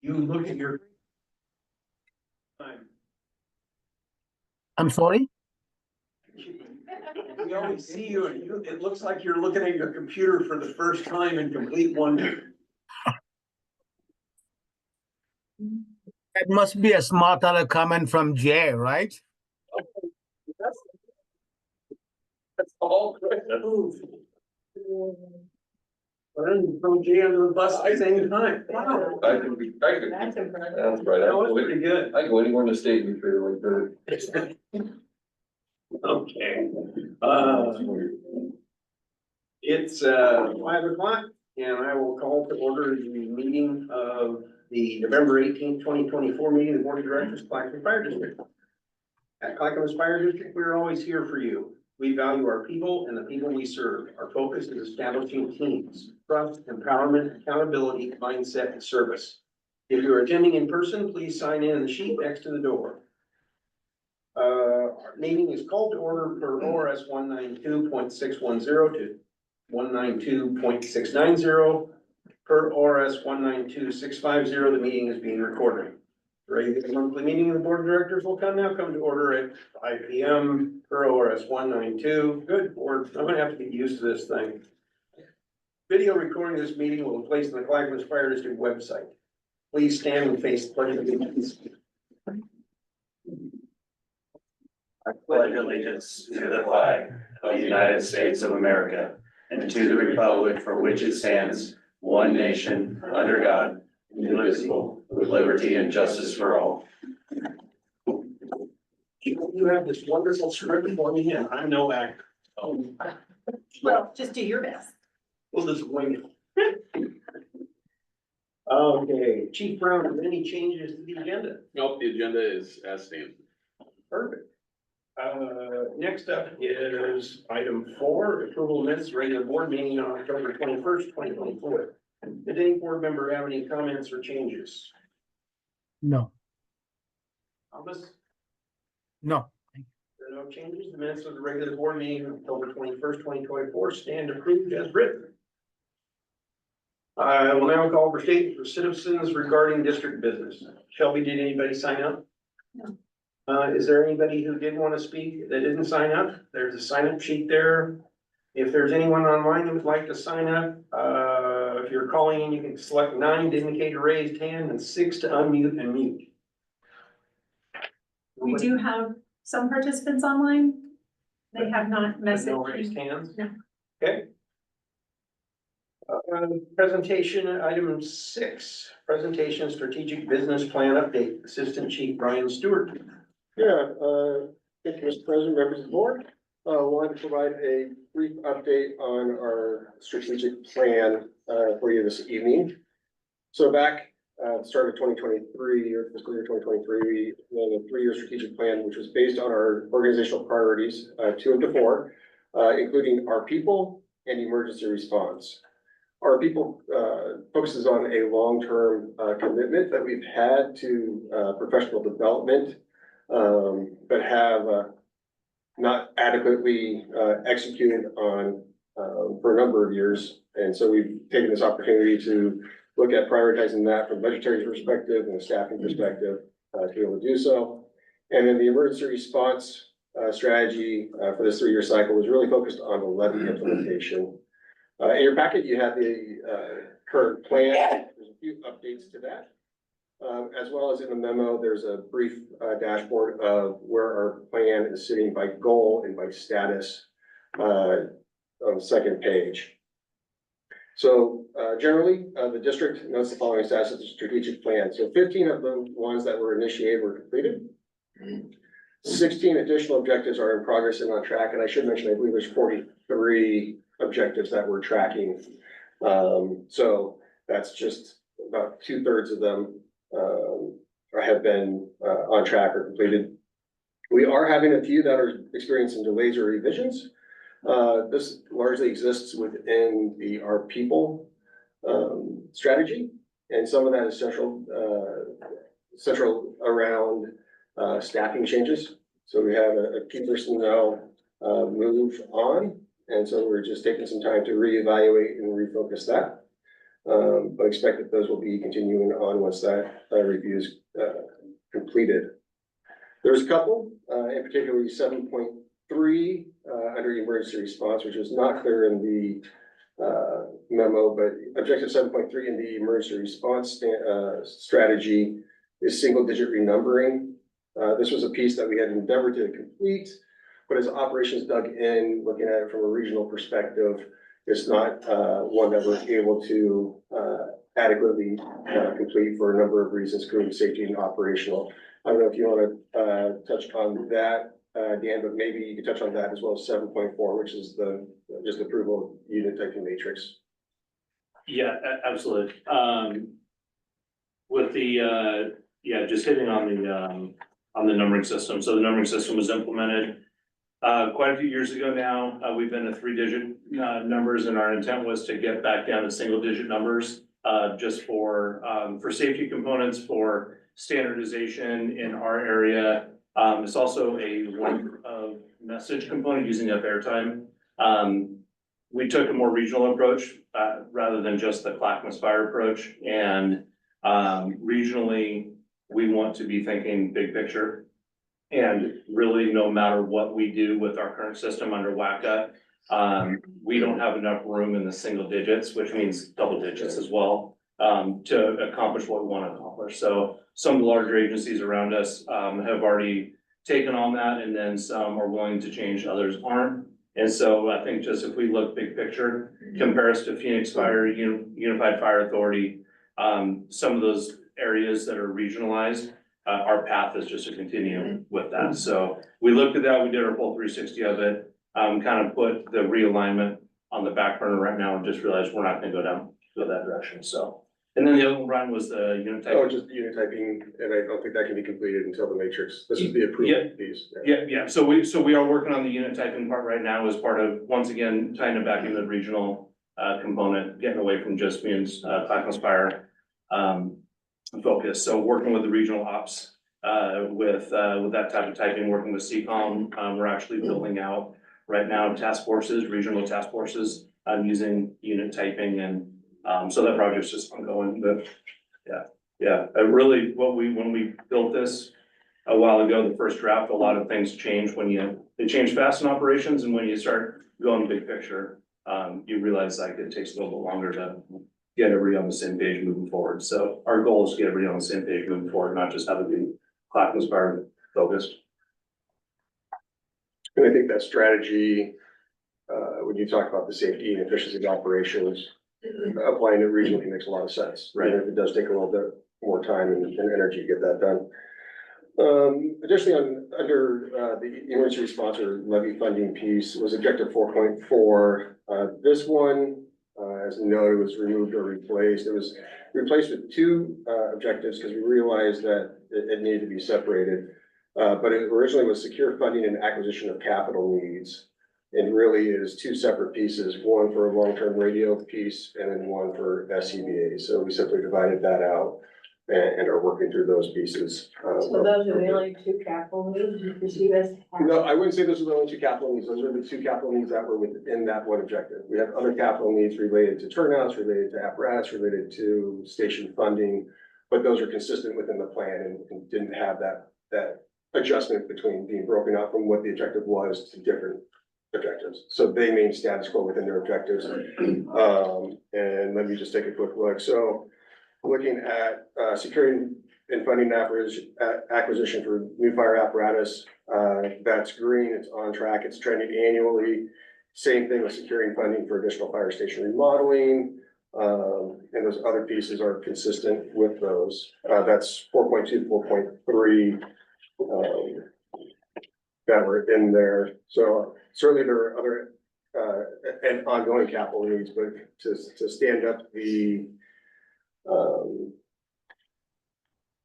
You look at your time. I'm sorry? We always see you and it looks like you're looking at your computer for the first time in complete wonder. That must be a smart aleck comment from Jay, right? That's all correct. From Jay under the bus at the same time. Wow. I could, That's impressive. that's right. That was pretty good. I go anywhere in the state and feel like that. Okay. It's 5:00 and I will call to order the meeting of the November 18th, 2024 meeting of the Board of Directors, Clackamas Fire District. At Clackamas Fire District, we're always here for you. We value our people and the people we serve. Our focus is establishing teams, trust, empowerment, accountability, mindset, and service. If you're attending in person, please sign in the sheet next to the door. Our meeting is called to order per ORS 192.610 to 192.690. Per ORS 192.650, the meeting is being recorded. Regular monthly meeting of the Board of Directors will come to order at 5 p.m. per ORS 192. Good board, I'm gonna have to get used to this thing. Video recording of this meeting will be placed on the Clackamas Fire District website. Please stand and face the pledge of allegiance. I pledge allegiance to the flag of the United States of America and to the republic for which it stands, one nation, under God, indivisible, with liberty and justice for all. You have this wonderful script for me and I'm no actor. Well, just do your best. We'll just wing it. Okay, Chief Brown, have any changes to the agenda? Nope, the agenda is as stated. Perfect. Next up is item 4, approval of minutes, regular board meeting on October 21st, 2024. Did any board member have any comments or changes? No, Thomas, no. there are no changes. The minutes of the regular board meeting on October 21st, 2024 stand approved as written. I will now call for statements for citizens regarding district business. Shelby, did anybody sign up? No. Is there anybody who did want to speak that didn't sign up? There's a sign up sheet there. If there's anyone online that would like to sign up, if you're calling in, you can select 9 to indicate a raised hand and 6 to unmute and mute. We do have some participants online. They have not But no raised messaged. hands? No. Okay. Presentation, item 6, presentation strategic business plan update, Assistant Chief Brian Stewart. Yeah, thank you, Mr. President, members of the board. Wanted to provide a brief update on our strategic plan for you this evening. So back at the start of 2023, or fiscal year 2023, we had a 3-year strategic plan, which was based on our organizational priorities, 2 of the 4, including our people and emergency response. Our people focuses on a long-term commitment that we've had to professional development, but have not adequately executed on for a number of years. And so we've taken this opportunity to look at prioritizing that from a budgetary perspective and a staffing perspective to be able to do so. And then the emergency response strategy for this 3-year cycle was really focused on the levy implementation. In your packet, you have the current plan. There's a few updates to that. As well as in the memo, there's a brief dashboard of where our plan is sitting by goal and by status on the second page. So generally, the district notes the following status of the strategic plan. So 15 of the ones that were initiated were completed. 16 additional objectives are in progress and on track. And I should mention, I believe there's 43 objectives that we're tracking. So that's just about 2/3 of them have been on track or completed. We are having a few that are experiencing delays or revisions. This largely exists within our people strategy, and some of that is central around staffing changes. So we have a key person now move on, and so we're just taking some time to reevaluate and refocus that. But expect that those will be continuing on once that review is completed. There's a couple, in particular 7.3 under emergency response, which is not clear in the memo, but objective 7.3 in the emergency response strategy is single digit renumbering. This was a piece that we had endeavored to complete, but as operations dug in, looking at it from a regional perspective, it's not one that we're able to adequately complete for a number of reasons, including safety and operational. I don't know if you want to touch on that, Dan, but maybe you could touch on that as well as 7.4, which is the just approval of unit typing matrix. Yeah, absolutely. With the, just hitting on the numbering system. So the numbering system was implemented quite a few years ago now. We've been to 3-digit numbers, and our intent was to get back down to single-digit numbers just for safety components, for standardization in our area. It's also a one of message component using up airtime. We took a more regional approach rather than just the Clackamas Fire approach. And regionally, we want to be thinking big picture. And really, no matter what we do with our current system under WACA, we don't have enough room in the single digits, which means double digits as well, to accomplish what we want to accomplish. So some of the larger agencies around us have already taken on that, and then some are willing to change, others aren't. And so I think just if we look big picture, compare us to Phoenix Fire, Unified Fire Authority, some of those areas that are regionalized, our path is just to continue with that. So we looked at that, we did our full 360 of it, kind of put the realignment on the back burner right now and just realized we're not gonna go that direction, so. And then the other one was the unit type. Oh, just the unit typing, and I don't think that can be completed until the matrix. This is the approval piece. Yeah, so we are working on the unit typing part right now as part of, once again, tying it back into the regional component, getting away from just being Clackamas Fire focus. So working with the regional ops with that type of typing, working with CCOM, we're actually building out right now task forces, regional task forces, using unit typing, and so that project's just ongoing. But really, when we built this a while ago, the first draft, a lot of things change they change fast in operations, and when you start going big picture, you realize like it takes a little bit longer to get everybody on the same page moving forward. So our goal is to get everybody on the same page moving forward, not just have it be Clackamas Fire focused. And I think that strategy, when you talk about the safety and efficiency of operations, applying it regionally makes a lot of sense. Right. Even if it does take a little bit more time and energy to get that done. Additionally, under the emergency response or levy funding piece was objective 4.4. This one, as noted, was removed or replaced. It was replaced with two objectives because we realized that it needed to be separated. But it originally was secure funding and acquisition of capital needs. And really is two separate pieces, one for a long-term radio piece and then one for SCBA. So we simply divided that out and are working through those pieces. So those are the only two capital needs you perceive as? No, I wouldn't say those are the only two capital needs. Those are the two capital needs that were within that one objective. We have other capital needs related to turnouts, related to apparatus, related to station funding, but those are consistent within the plan and didn't have that adjustment between being broken out from what the objective was to different objectives. So they maintain status quo within their objectives. And let me just take a quick look. So looking at securing and funding acquisition for new fire apparatus, that's green, it's on track, it's trending annually. Same thing with securing funding for additional fire station remodeling. And those other pieces are consistent with those. That's 4.2, 4.3 that were in there. So certainly there are other and ongoing capital needs, but to stand up the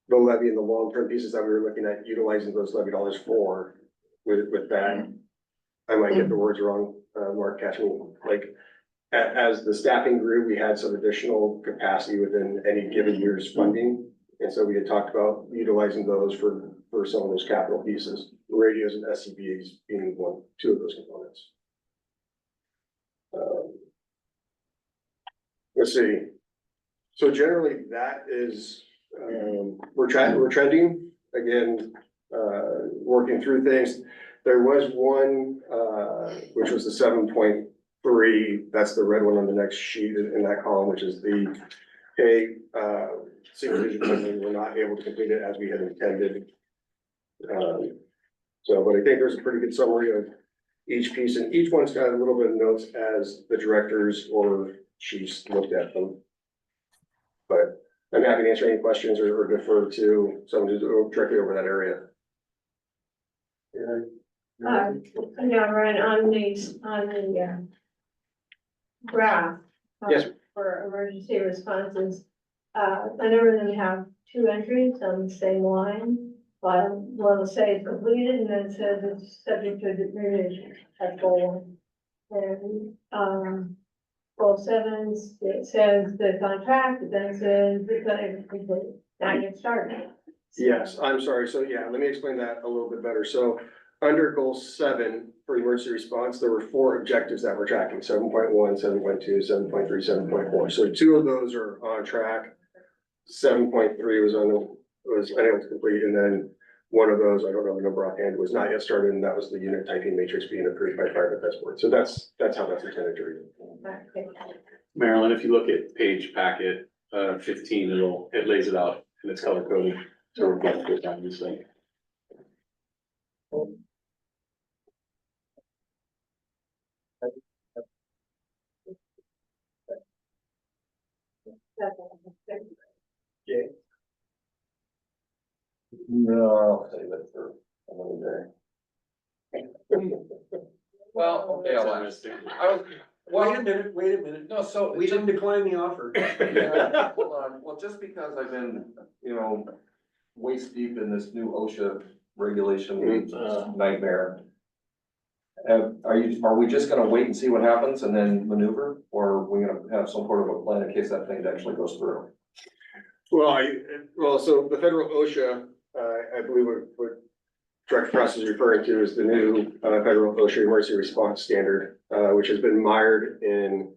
levy and the long-term pieces that we were looking at utilizing those levy dollars for with that, I might get the words wrong, Mark, catch me, like as the staffing grew, we had some additional capacity within any given year's funding. And so we had talked about utilizing those for some of those capital pieces, radios and SCBAs being two of those components. Let's see, So generally, that is, we're trending, again, working through things. There was one, which was the 7.3, that's the red one on the next sheet in that column, which is the, hey, single digit funding, we're not able to complete it as we had intended. So, but I think there's a pretty good summary of each piece, and each one's got a little bit of notes as the directors or chiefs looked at them. But I'm happy to answer any questions or defer to someone who's directly over that area. Yeah, right, on the graph. Yes. For emergency responses, I never really have two entries on the same line. One will say it's completed and then it says it's subject to revision at goal. And, goal 7, it says the contract, it then says it's gonna be complete, now get started. Yes, I'm sorry. So yeah, let me explain that a little bit better. So under goal 7 for emergency response, there were 4 objectives that we're tracking, 7.1, 7.2, 7.3, 7.4. So 2 of those are on track. 7.3 was unable to complete, and then one of those, I don't know the number offhand, was not yet started, and that was the unit typing matrix being approved by fire defense board. So that's how that's intended to read. Marilyn, if you look at page packet, 15, it lays it out and it's color coded. So we're getting good on this thing. No, I'll save it for another day. Well, okay, I'll ask. Wait a minute. No, so. We didn't decline the offer. Yeah, hold on. Well, just because I've been, waist deep in this new OSHA regulation nightmare. Are we just gonna wait and see what happens and then maneuver, or are we gonna have some sort of a plan in case that thing actually goes through? Well, so the federal OSHA, I believe what Director Frost is referring to is the new federal OSHA emergency response standard, which has been mired in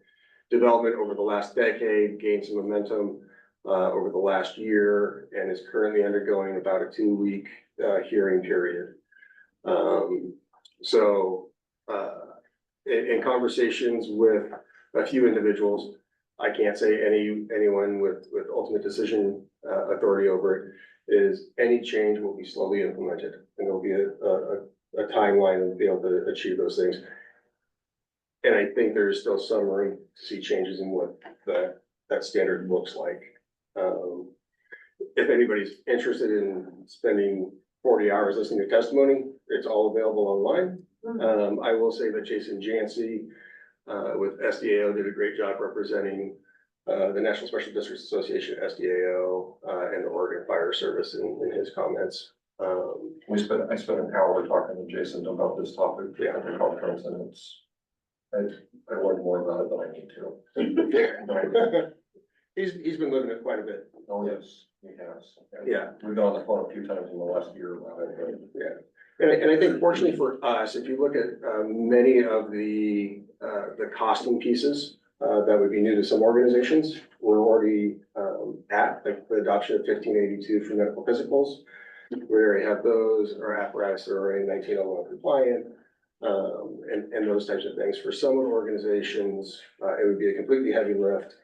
development over the last decade, gained some momentum over the last year, and is currently undergoing about a 2-week hearing period. In conversations with a few individuals, I can't say anyone with ultimate decision authority over it, is any change will be slowly implemented, and there'll be a timeline and be able to achieve those things. And I think there's still some room to see changes in what that standard looks like. If anybody's interested in spending 40 hours listening to testimony, it's all available online. I will say that Jason Jancy with SDAO did a great job representing the National Special Districts Association, SDAO, and the Oregon Fire Service in his comments. I spent an hour talking to Jason about this topic, at the conference, and I learned more about it than I need to. He's been living it quite a bit. Oh, yes, he has. Yeah. We've been on the phone a few times in the last year about it, but. Yeah. And I think fortunately for us, if you look at many of the costing pieces that would be new to some organizations, we're already at like the adoption of 1582 for medical physicals. We already have those, our apparatus are already 1901 compliant, and those types of things. For some organizations, it would be a completely heavy lift.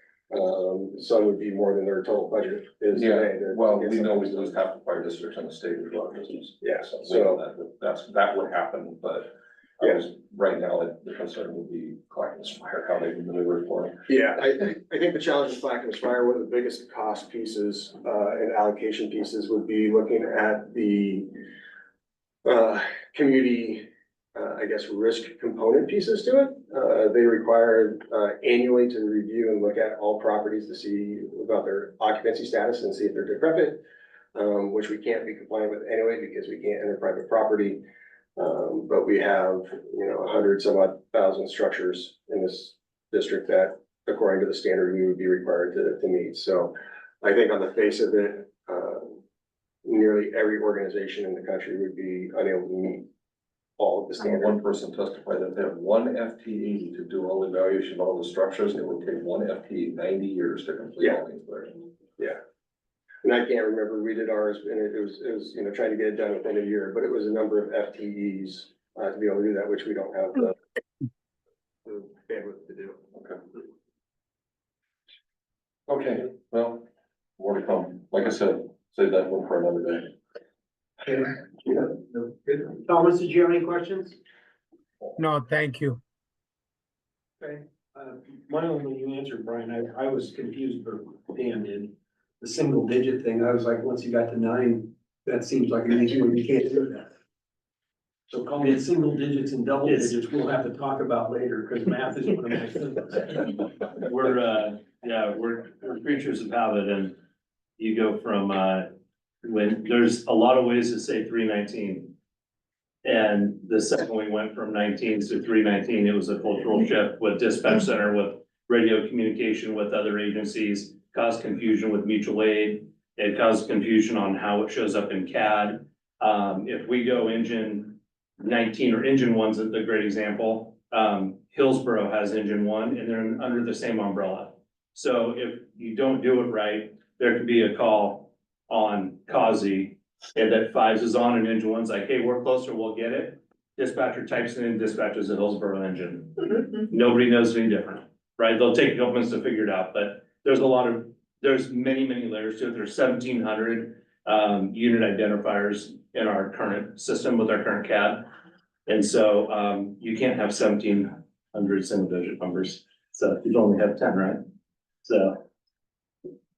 Some would be more than their total budget is today. Well, we know we lose half the fire districts in the state with our business. Yeah, So that would happen, but right now, the concern would be Clackamas Fire, how they would maneuver for it. Yeah, I think the challenge with Clackamas Fire, one of the biggest cost pieces and allocation pieces would be looking at the community, risk component pieces to it. They require annually to review and look at all properties to see about their occupancy status and see if they're decrepit, which we can't be compliant with anyway because we can't enter private property. But we have, 100 some odd thousand structures in this district that, according to the standard, we would be required to meet. So I think on the face of it, nearly every organization in the country would be unable to meet all of the standards. One person testified that they have one FTE to do all the evaluation of all the structures. It would take one FTE 90 years to complete all these. Yeah. And I can't remember, we did ours, and it was, you know, trying to get it done within a year, but it was a number of FTEs to be able to do that, which we don't have the bandwidth to do. Okay, well, more to come. Like I said, save that one for another day. Thomas, did you have any questions? No, thank you. Okay, my only, you answered, Brian, I was confused, but Dan did. The single digit thing, I was like, once you got to 9, that seems like an easy one, you can't do that. So calling it single digits and double digits, we'll have to talk about later, because math is one of my things. We're creatures of habit, and you go from, when, there's a lot of ways to say 319. And the second we went from 19 to 319, it was a cultural shift with dispatch center, with radio communication with other agencies, caused confusion with mutual aid. It caused confusion on how it shows up in CAD. If we go engine 19 or engine 1's a great example. Hillsborough has engine 1 and they're under the same umbrella. So if you don't do it right, there could be a call on CAUSE and that 5's is on and engine 1's like, hey, we're closer, we'll get it. Dispatcher types it in, dispatches a Hillsborough engine. Nobody knows any different, right? They'll take a couple minutes to figure it out, but there's many layers to it. There's 1,700 unit identifiers in our current system with our current CAD. And so you can't have 1,700 single digit numbers. So you only have 10, right? So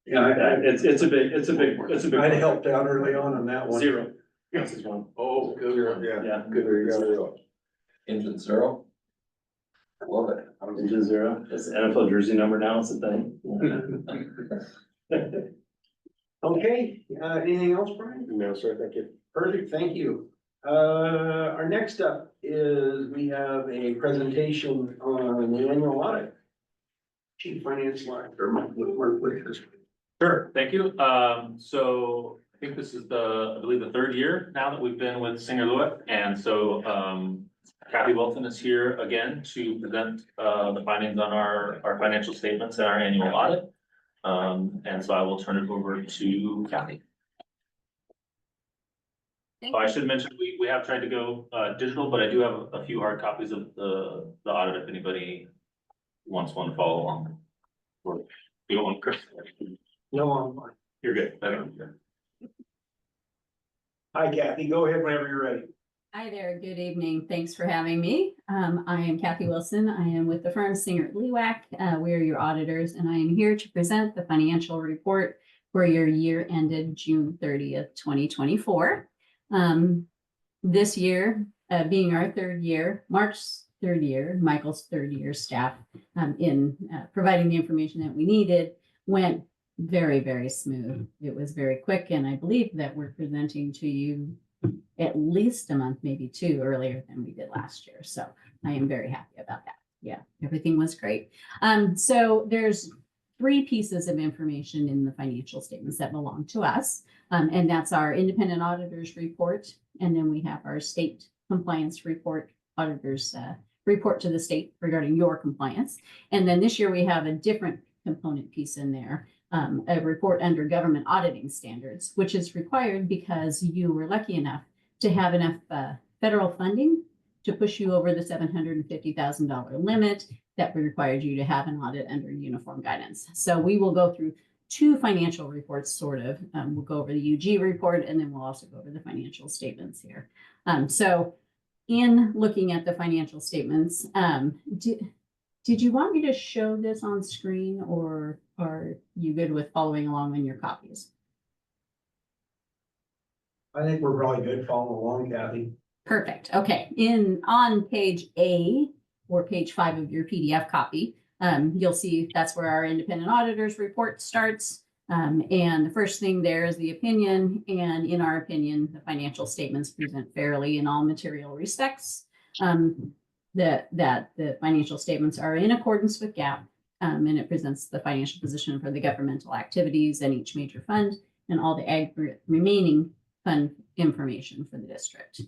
Yeah, it's a big. I'd helped out early on that one. 0. This is 1. Oh, good, yeah, Yeah. good, there you go. Engine 0. I love it. Engine 0. It's the NFL jersey number now. It's a thing. Okay, anything else, Brian? No, sir, thank you. Perfect, thank you. Our next up is we have a presentation on the annual audit. Chief Finance Officer, Mark Whitaker. Sure, thank you. So I think this is I believe the 3rd year now that we've been with Singer Lewitt. And so, Kathy Wilson is here again to present, the findings on our financial statements and our annual audit. And so I will turn it over to Kathy. Oh, I should mention, we have tried to go, digital, but I do have a few hard copies of the audit if anybody wants one to follow along. Or you want Chris? No, I'm fine. You're good. I don't care. Hi Kathy, go ahead whenever you're ready. Hi there, good evening. Thanks for having me. I am Kathy Wilson. I am with the firm Singer Lewitt. We are your auditors, and I am here to present the financial report for your year ended June 30th, 2024. This year, being our 3rd year, Mark's 3rd year, Michael's 3rd year staff in providing the information that we needed went very smooth. It was very quick, and I believe that we're presenting to you at least a month, maybe 2 earlier than we did last year. So I am very happy about that. Yeah, everything was great. So there's 3 pieces of information in the financial statements that belong to us. And that's our independent auditors report. And then we have our state compliance report, auditors report to the state regarding your compliance. And then this year we have a different component piece in there. A report under government auditing standards, which is required because you were lucky enough to have enough federal funding to push you over the $750,000 limit that required you to have an audit under uniform guidance. So we will go through 2 financial reports, sort of. We'll go over the UG report, and then we'll also go over the financial statements here. So in looking at the financial statements, did you want me to show this on screen, or are you good with following along in your copies? I think we're probably good following along, Kathy. Perfect. Okay. On page A or page 5 of your PDF copy, you'll see that's where our independent auditors report starts. And the first thing there is the opinion. And in our opinion, the financial statements present fairly in all material respects. That the financial statements are in accordance with GAAP, and it presents the financial position for the governmental activities and each major fund and all the remaining fund information for the district.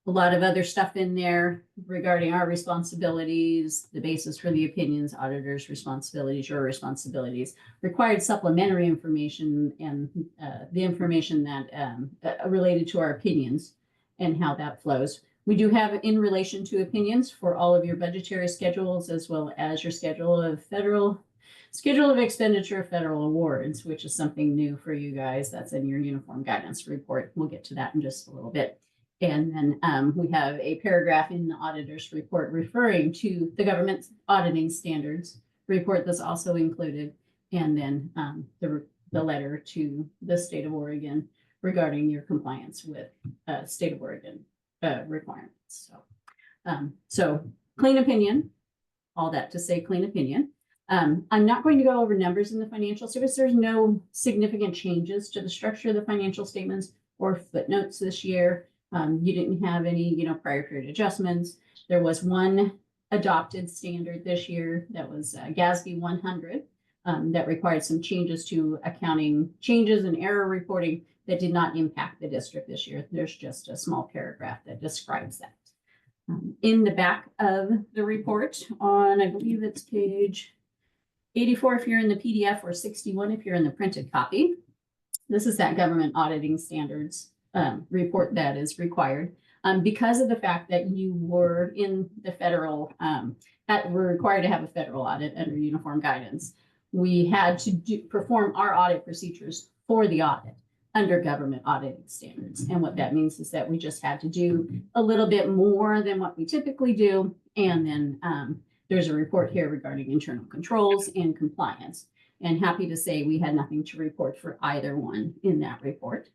a lot of other stuff in there regarding our responsibilities, the basis for the opinions, auditors' responsibilities, your responsibilities, required supplementary information, and the information that related to our opinions and how that flows. We do have in relation to opinions for all of your budgetary schedules, as well as your schedule of expenditure of federal awards, which is something new for you guys. That's in your uniform guidance report. We'll get to that in just a little bit. And then we have a paragraph in the auditor's report referring to the government auditing standards report that's also included. And then the letter to the state of Oregon regarding your compliance with state of Oregon requirements. So clean opinion, all that to say clean opinion. I'm not going to go over numbers in the financial statements. There's no significant changes to the structure of the financial statements or footnotes this year. You didn't have any, prior period adjustments. There was one adopted standard this year that was GASB 100 that required some changes to accounting changes and error reporting that did not impact the district this year. There's just a small paragraph that describes that. In the back of the report on, I believe it's page 84 if you're in the PDF or 61 if you're in the printed copy. This is that government auditing standards report that is required because of the fact that you were in the federal, were required to have a federal audit under uniform guidance. We had to perform our audit procedures for the audit under government auditing standards. And what that means is that we just had to do a little bit more than what we typically do. And then there's a report here regarding internal controls and compliance. And happy to say we had nothing to report for either one in that report.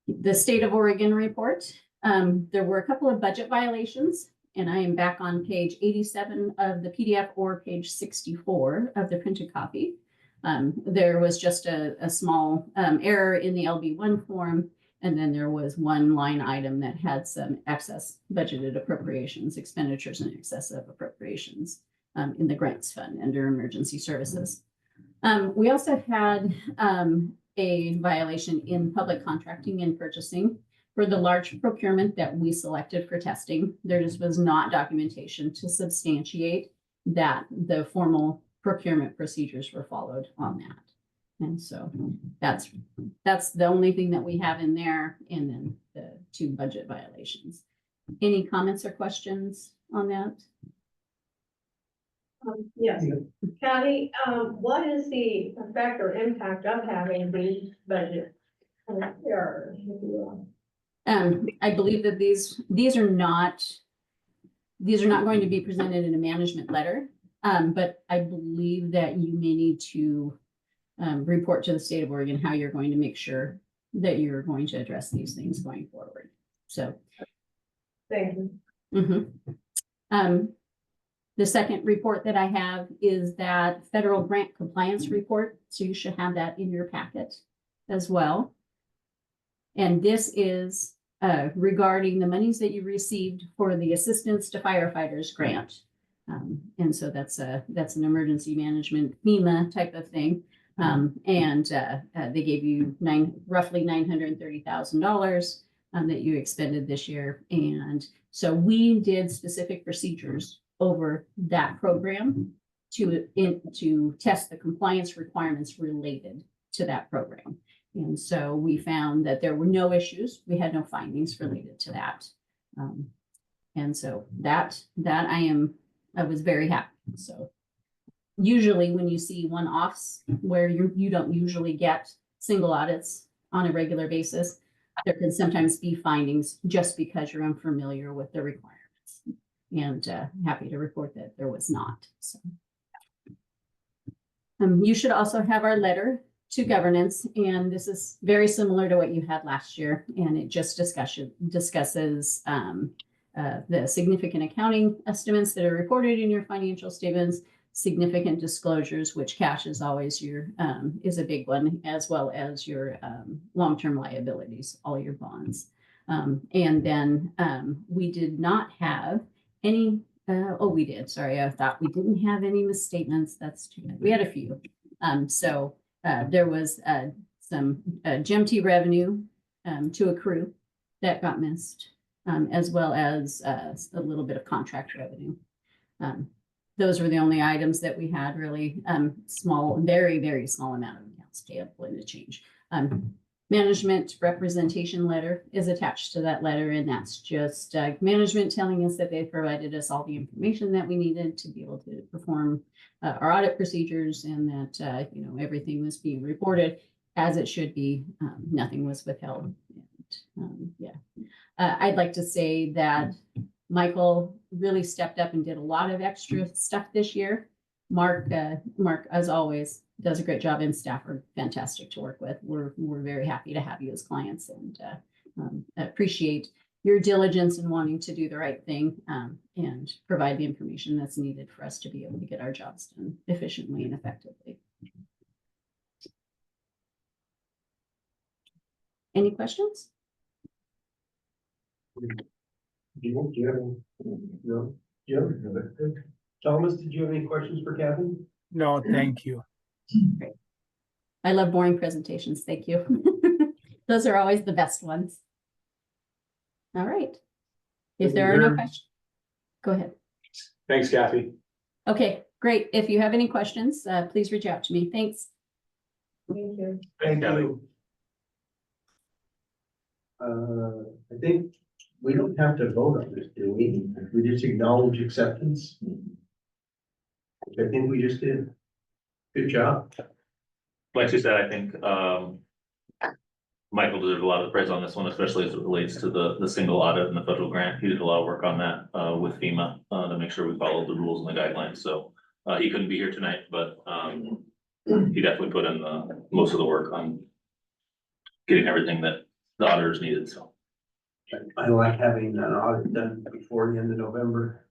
The state of Oregon report, there were a couple of budget violations, and I am back on page 87 of the PDF or page 64 of the printed copy. There was just a small error in the LB1 form, and then there was one line item that had some excess budgeted appropriations, expenditures in excess of appropriations in the grants fund under emergency services. We also had a violation in public contracting and purchasing for the large procurement that we selected for testing. There just was not documentation to substantiate that the formal procurement procedures were followed on that. And so that's the only thing that we have in there, and then the 2 budget violations. Any comments or questions on that? Yes, Patty, what is the effect or impact of having these budget errors, if you will? I believe that these are not going to be presented in a management letter, but I believe that you may need to report to the state of Oregon how you're going to make sure that you're going to address these things going forward. So, thank you. The second report that I have is that federal grant compliance report. So you should have that in your packet as well. And this is regarding the monies that you received for the Assistance to Firefighters grant. And so that's an emergency management FEMA type of thing. They gave you roughly $930,000 that you expended this year. And so we did specific procedures over that program to test the compliance requirements related to that program. And so we found that there were no issues. We had no findings related to that. And so that I was very happy. So usually when you see one-offs where you don't usually get single audits on a regular basis, there can sometimes be findings just because you're unfamiliar with the requirements. And happy to report that there was not. So, you should also have our letter to governance, and this is very similar to what you had last year, and it just discusses the significant accounting estimates that are reported in your financial statements, significant disclosures, which cash is always is a big one, as well as your long-term liabilities, all your bonds. And then we did not have any, we did, sorry, I thought we didn't have any misstatements. That's too bad. We had a few. There was some GMT revenue to accrue that got missed. as well as a little bit of contract revenue. Those were the only items that we had really, small, very, very small amount of accounts payable in the change. Management representation letter is attached to that letter, and that's just management telling us that they provided us all the information that we needed to be able to perform our audit procedures, and that everything was being reported as it should be. Nothing was withheld. I'd like to say that Michael really stepped up and did a lot of extra stuff this year. Mark, as always, does a great job, and staff are fantastic to work with. We're very happy to have you as clients, and appreciate your diligence in wanting to do the right thing, and provide the information that's needed for us to be able to get our jobs done efficiently and effectively. Any questions? Thomas, did you have any questions for Kathy? No, thank you. I love boring presentations. Thank you. Those are always the best ones. All right. If there are no questions, go ahead. Thanks, Kathy. Okay, great. If you have any questions, please reach out to me. Thanks. Thank you. Thank Kathy. you. I think we don't have to vote on this, do we? We just acknowledge acceptance. I think we just did. Good job. Like you said, I think, Michael deserves a lot of praise on this one, especially as it relates to the single audit and the federal grant. He did a lot of work on that, with FEMA, to make sure we followed the rules and the guidelines. So, he couldn't be here tonight, but, he definitely put in most of the work on getting everything that the auditors needed, so. I like having an audit done before the end of November.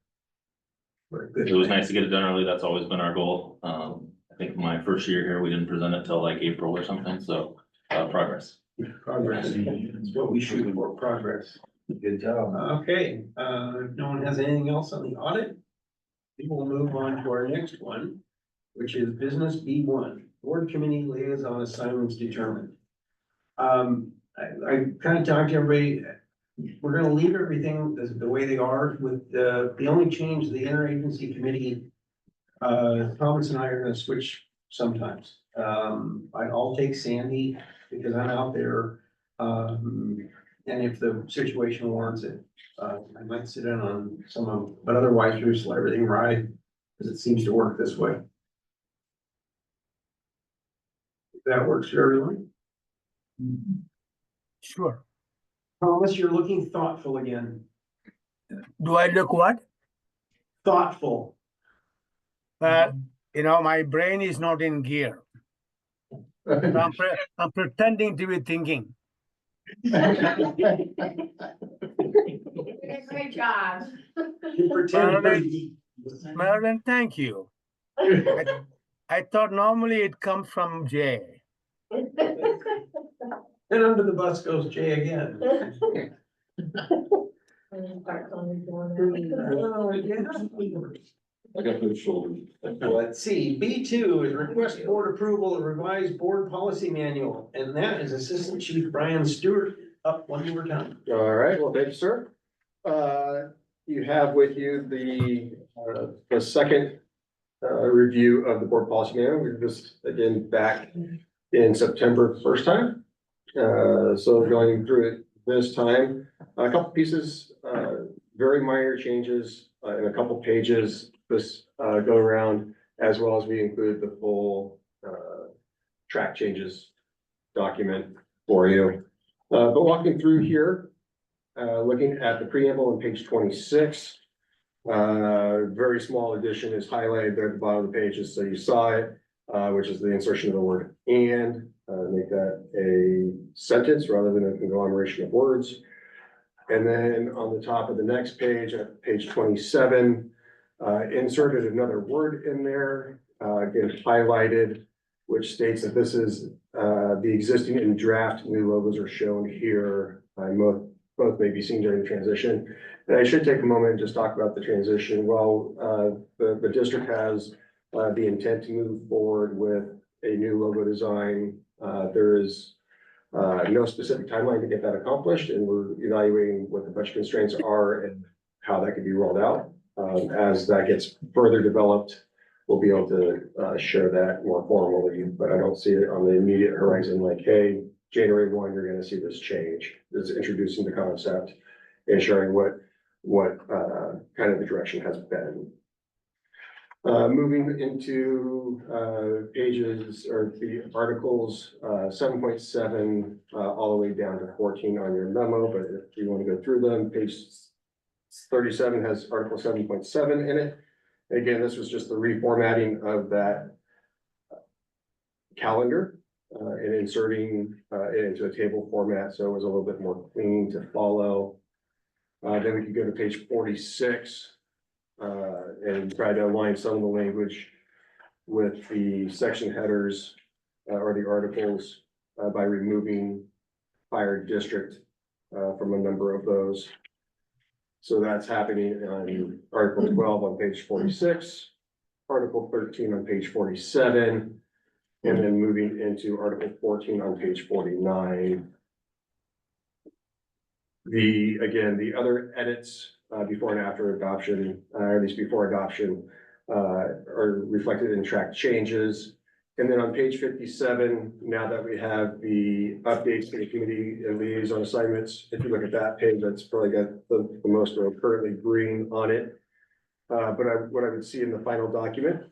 Very good. It was nice to get it done early. That's always been our goal. I think my first year here, we didn't present it till like April or something, so, progress. Progress, that's what we shoot for, progress. Good job. Okay, if no one has anything else on the audit, we will move on to our next one, which is business B1, board committee liaison assignments determined. I kind of talked to everybody, we're gonna leave everything the way they are with the only change, the interagency committee. Thomas and I are gonna switch sometimes. I'll take Sandy because I'm out there. And if the situation warrants it, I might sit in on some of, but otherwise we just let everything ride because it seems to work this way. If that works for everyone. Sure. Thomas, you're looking thoughtful again. Do I look what? Thoughtful. My brain is not in gear. So I'm pretending to be thinking. You did a great job. You pretend. Marilyn, thank you. I thought normally it comes from Jay. And under the bus goes Jay again. I got those shoulders. Let's see, B2 is request board approval of revised board policy manual, and that is Assistant Chief Brian Stewart. Up one more time. All right, well, thank you, sir. You have with you the second review of the board policy manual. We did this again back in September first time. So going through it this time, a couple pieces, very minor changes in a couple pages this go around, as well as we include the full track changes document for you. But walking through here, looking at the preamble on page 26, very small addition is highlighted there at the bottom of the page, just so you saw it, which is the insertion of the word "and," make that a sentence rather than a conglomeration of words. And then on the top of the next page, at page 27, inserted another word in there, again highlighted, which states that this is the existing and draft new logos are shown here. Both may be seen during the transition. And I should take a moment and just talk about the transition. Well, the district has the intent to move forward with a new logo design. There is No specific timeline to get that accomplished, and we're evaluating what the budget constraints are and how that could be rolled out. As that gets further developed, we'll be able to share that more formally, but I don't see it on the immediate horizon, like, hey, January 1, you're gonna see this change. It's introducing the concept and sharing what kind of the direction has been. Moving into pages or the articles, 7.7 all the way down to 14 on your memo, but if you want to go through them, page 37 has article 7.7 in it. Again, this was just the reformatting of that calendar and inserting it into a table format, so it was a little bit more clean to follow. Then we can go to page 46 and try to align some of the language with the section headers or the articles by removing fire district from a number of those. So that's happening on Article 12 on page 46, Article 13 on page 47, and then moving into Article 14 on page 49. The other edits before and after adoption, or at least before adoption, are reflected in track changes. And then on page 57, now that we have the updates to the committee and liaison assignments, if you look at that page, that's probably got the most are currently green on it. But what I would see in the final document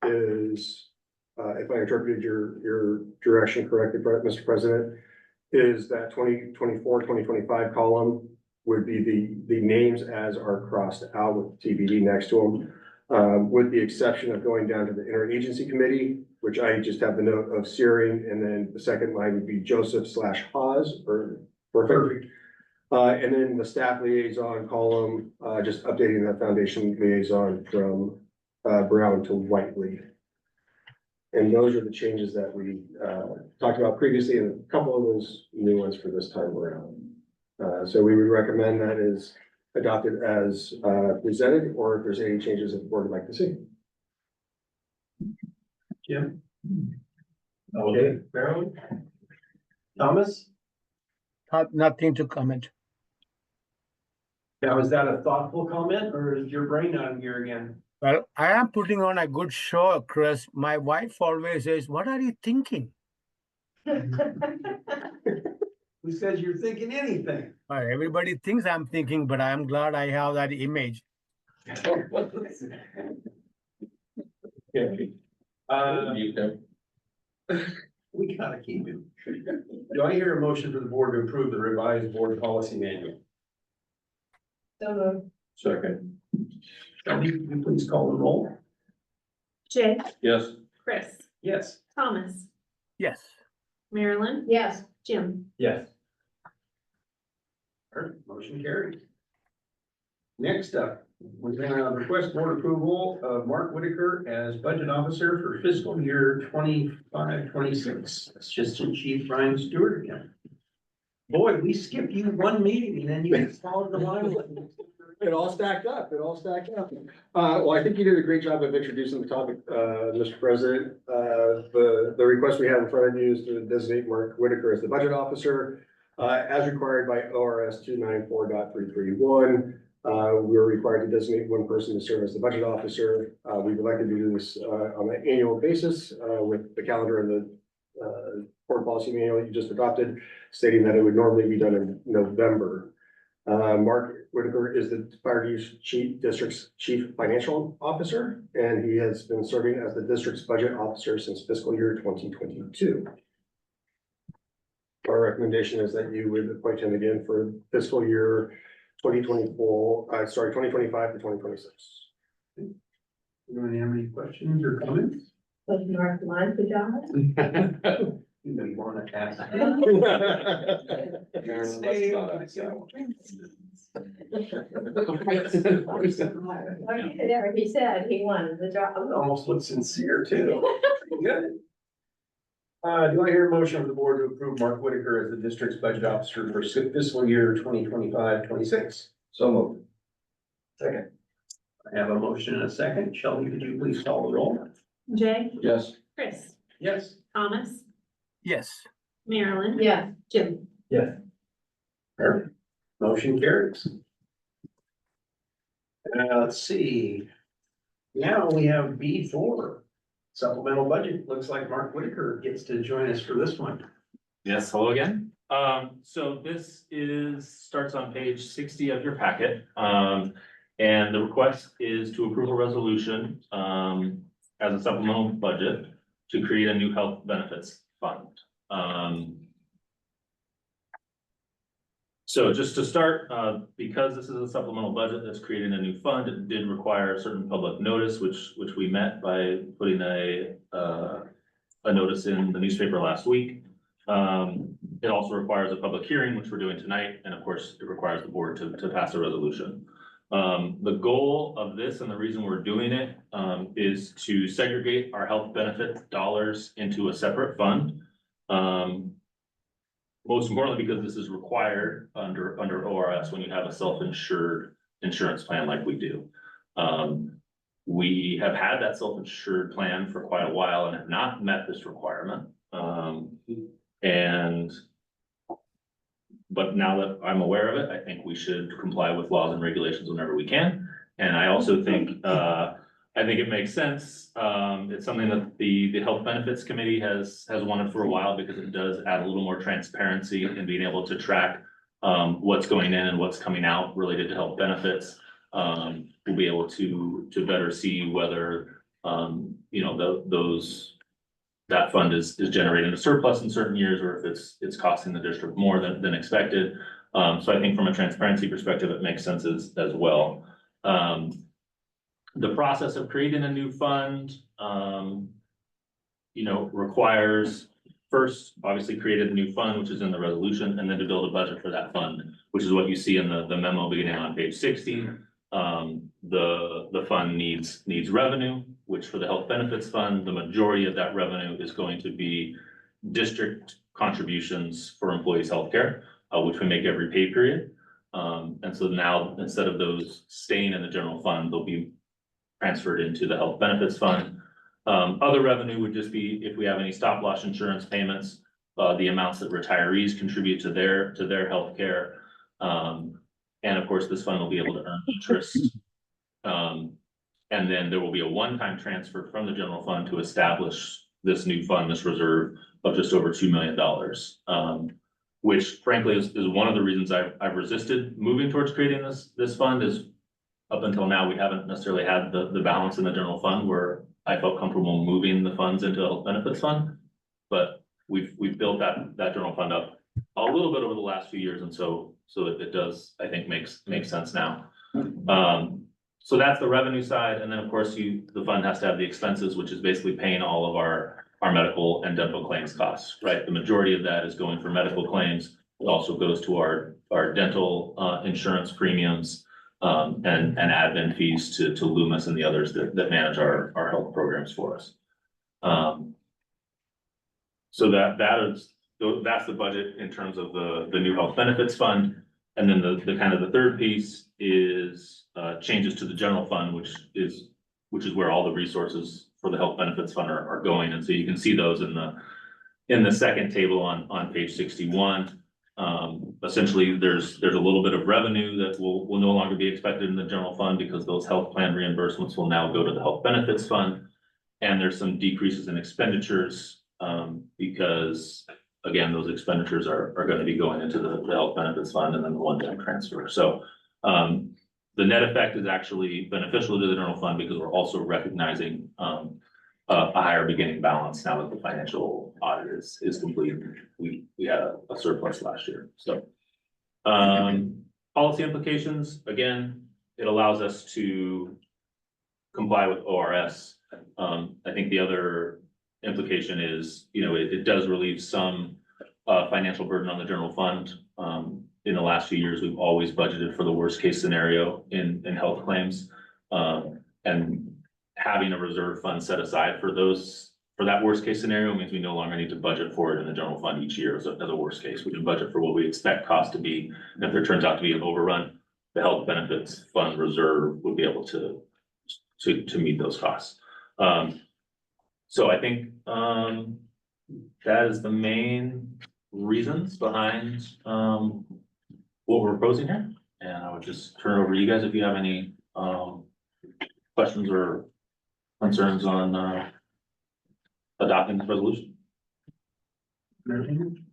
is, if I interpreted your direction correctly, Mr. President, is that 2024, 2025 column would be the names as are crossed out with TBD next to them, with the exception of going down to the interagency committee, which I just have the note of Searing, and then the second line would be Joseph/Haas, or perfect. And then the staff liaison column, just updating that foundation liaison from Brown to Whiteley. And those are the changes that we talked about previously, and a couple of those new ones for this time around. So we would recommend that is adopted as presented, or if there's any changes that the board would like to see. Jim? Okay, Marilyn? Thomas? Nothing to comment. Now, is that a thoughtful comment, or is your brain on here again? Well, I am putting on a good show, Chris. My wife always says, "What are you thinking?" Who says you're thinking anything? Well, everybody thinks I'm thinking, but I'm glad I have that image. We gotta keep him. Do I hear a motion for the board to approve the revised board policy manual? So moved. Second. Shelley, can you please call the roll? Jay, Yes. Chris, Yes. Thomas, Yes. Marilyn, Yes. Jim. Yes. All right, motion carried. Next up, we're gonna request board approval of Mark Whitaker as budget officer for fiscal year 25-26. Assistant Chief Ryan Stewart again. Boy, we skipped you one meeting and then you followed the line. It all stacked up. Well, I think you did a great job of introducing the topic, Mr. President. The request we have in front of you is to designate Mark Whitaker as the budget officer. As required by ORS 294.331. We're required to designate one person to serve as the budget officer. We would like to do this on an annual basis with the calendar and the board policy manual you just adopted, stating that it would normally be done in November. Mark Whitaker is the Fire District's Chief Financial Officer, and he has been serving as the district's budget officer since fiscal year 2022. Our recommendation is that you would appoint him again for fiscal year 2025 to 2026. Anyone have any questions or comments? Was Mark my pajamas? You know you wanna ask. Whatever he said, he wanted the job. Almost looks sincere too. Good. Do I hear a motion of the board to approve Mark Whitaker as the district's budget officer for fiscal year 2025-26? So moved. Second. I have a motion and a second. Shelley, could you please call the roll? Jay, Yes. Chris, Yes. Thomas, Yes. Marilyn. Yeah. Jim. Perfect. Motion carries. Let's see. Now we have B4, supplemental budget. Looks like Mark Whitaker gets to join us for this one. Yes, hello again. So this starts on page 60 of your packet. And the request is to approve a resolution, as a supplemental budget to create a new health benefits fund. So just to start, because this is a supplemental budget that's creating a new fund, it did require a certain public notice, which we met by putting a notice in the newspaper last week. It also requires a public hearing, which we're doing tonight, and of course, it requires the board to pass a resolution. The goal of this and the reason we're doing it, is to segregate our health benefit dollars into a separate fund. Most importantly, because this is required under ORS when you have a self-insured insurance plan like we do. We have had that self-insured plan for quite a while and have not met this requirement. But now that I'm aware of it, I think we should comply with laws and regulations whenever we can. And I also think, I think it makes sense. It's something that the Health Benefits Committee has wanted for a while because it does add a little more transparency in being able to track what's going in and what's coming out related to health benefits. We'll be able to better see whether, you know, that fund is generating a surplus in certain years, or if it's costing the district more than expected. So I think from a transparency perspective, it makes sense as well. The process of creating a new fund, you know, requires first, obviously created a new fund, which is in the resolution, and then to build a budget for that fund, which is what you see in the memo beginning on page 60. The fund needs revenue, which for the health benefits fund, the majority of that revenue is going to be district contributions for employees' healthcare, which we make every pay period. And so now, instead of those staying in the general fund, they'll be transferred into the health benefits fund. Other revenue would just be if we have any stop loss insurance payments, the amounts that retirees contribute to their healthcare. And of course, this fund will be able to earn interest. And then there will be a one-time transfer from the general fund to establish this new fund, this reserve of just over $2 million. Which frankly is one of the reasons I've resisted moving towards creating this fund. Is up until now, we haven't necessarily had the balance in the general fund where I felt comfortable moving the funds into a health benefits fund. But we've built that general fund up a little bit over the last few years, and so it does, I think, makes sense now. So that's the revenue side, and then of course the fund has to have the expenses, which is basically paying all of our medical and dental claims costs, right? The majority of that is going for medical claims. It also goes to our dental insurance premiums, and admin fees to Loomis and the others that manage our health programs for us. So that's the budget in terms of the new health benefits fund. And then the kind of the third piece is changes to the general fund, which is where all the resources for the health benefits fund are going. And so you can see those in the second table on page 61. Essentially, there's a little bit of revenue that will no longer be expected in the general fund because those health plan reimbursements will now go to the health benefits fund. And there's some decreases in expenditures because, again, those expenditures are going to be going into the health benefits fund and then the one-time transfer. So the net effect is actually beneficial to the general fund because we're also recognizing a higher beginning balance now that the financial audit is complete. We had a surplus last year. So policy implications, again, it allows us to comply with ORS. I think the other implication is, you know, it does relieve some financial burden on the general fund. In the last few years, we've always budgeted for the worst case scenario in health claims. And having a reserve fund set aside for that worst case scenario means we no longer need to budget for it in the general fund each year as a worst case. We can budget for what we expect costs to be. And if there turns out to be an overrun, the health benefits fund reserve would be able to meet those costs. So I think that is the main reasons behind, what we're proposing here. And I would just turn it over to you guys if you have any, questions or concerns on, adopting this resolution. In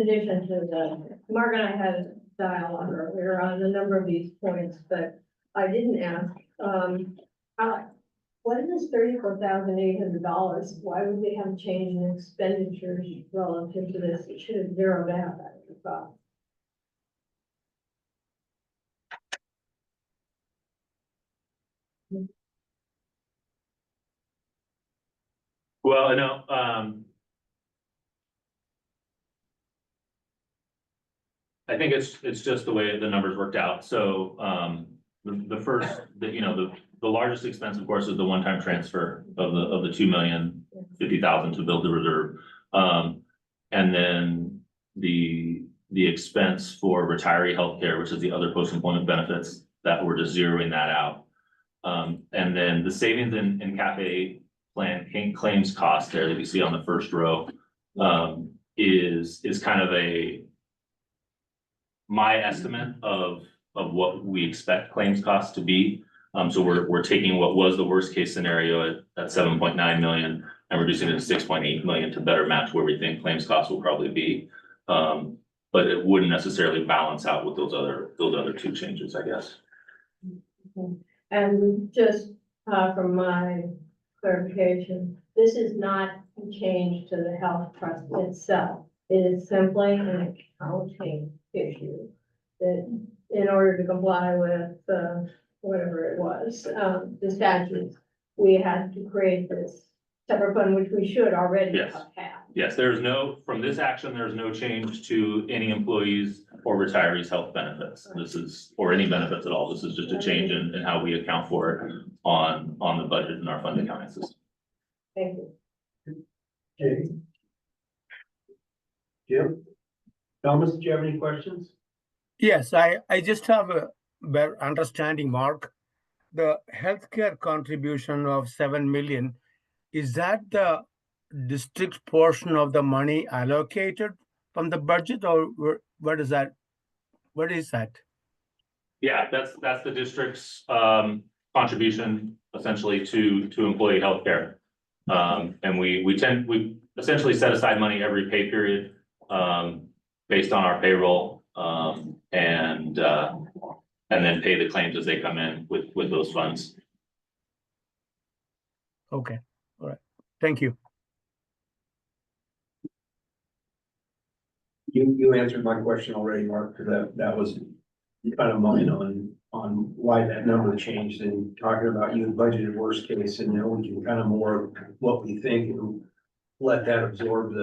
addition to the, Mark and I had a dialogue earlier on a number of these points, but I didn't ask, what is this $34,800? Why would we have a change in expenditures relative to this? It should have zeroed out, I would have thought. Well, I know, I think it's just the way the numbers worked out. So, the first, the largest expense, of course, is the one-time transfer of the 2,050,000 to build the reserve. And then the expense for retiree healthcare, which is the other post-employment benefits, that we're just zeroing that out. And then the savings in CAFE plan claims cost there that you see on the first row, is kind of my estimate of what we expect claims costs to be. So we're taking what was the worst case scenario at 7.9 million and reducing it to 6.8 million to better match where we think claims costs will probably be. But it wouldn't necessarily balance out with those other two changes, I guess. And just from my clarification, this is not a change to the health trust itself. It is simply an accounting issue that in order to comply with whatever it was, the statutes, we had to create this separate fund, which we should already Yes. have had. Yes, from this action, there's no change to any employees or retirees' health benefits. Or any benefits at all. This is just a change in how we account for it on the budget and our fund accounting system. Thank you. Okay. Jim? Thomas, do you have any questions? Yes, I just have a better understanding, Mark. The healthcare contribution of 7 million, is that the district portion of the money allocated from the budget, or what is that? What is that? Yeah, that's the district's contribution essentially to employee healthcare. And we essentially set aside money every pay period based on our payroll and then pay the claims as they come in with those funds. Okay, all right. Thank you. You answered my question already, Mark, because that was kind of mine on why that number changed and talking about you budgeted worst case, and now we can kind of more what we think and let that absorb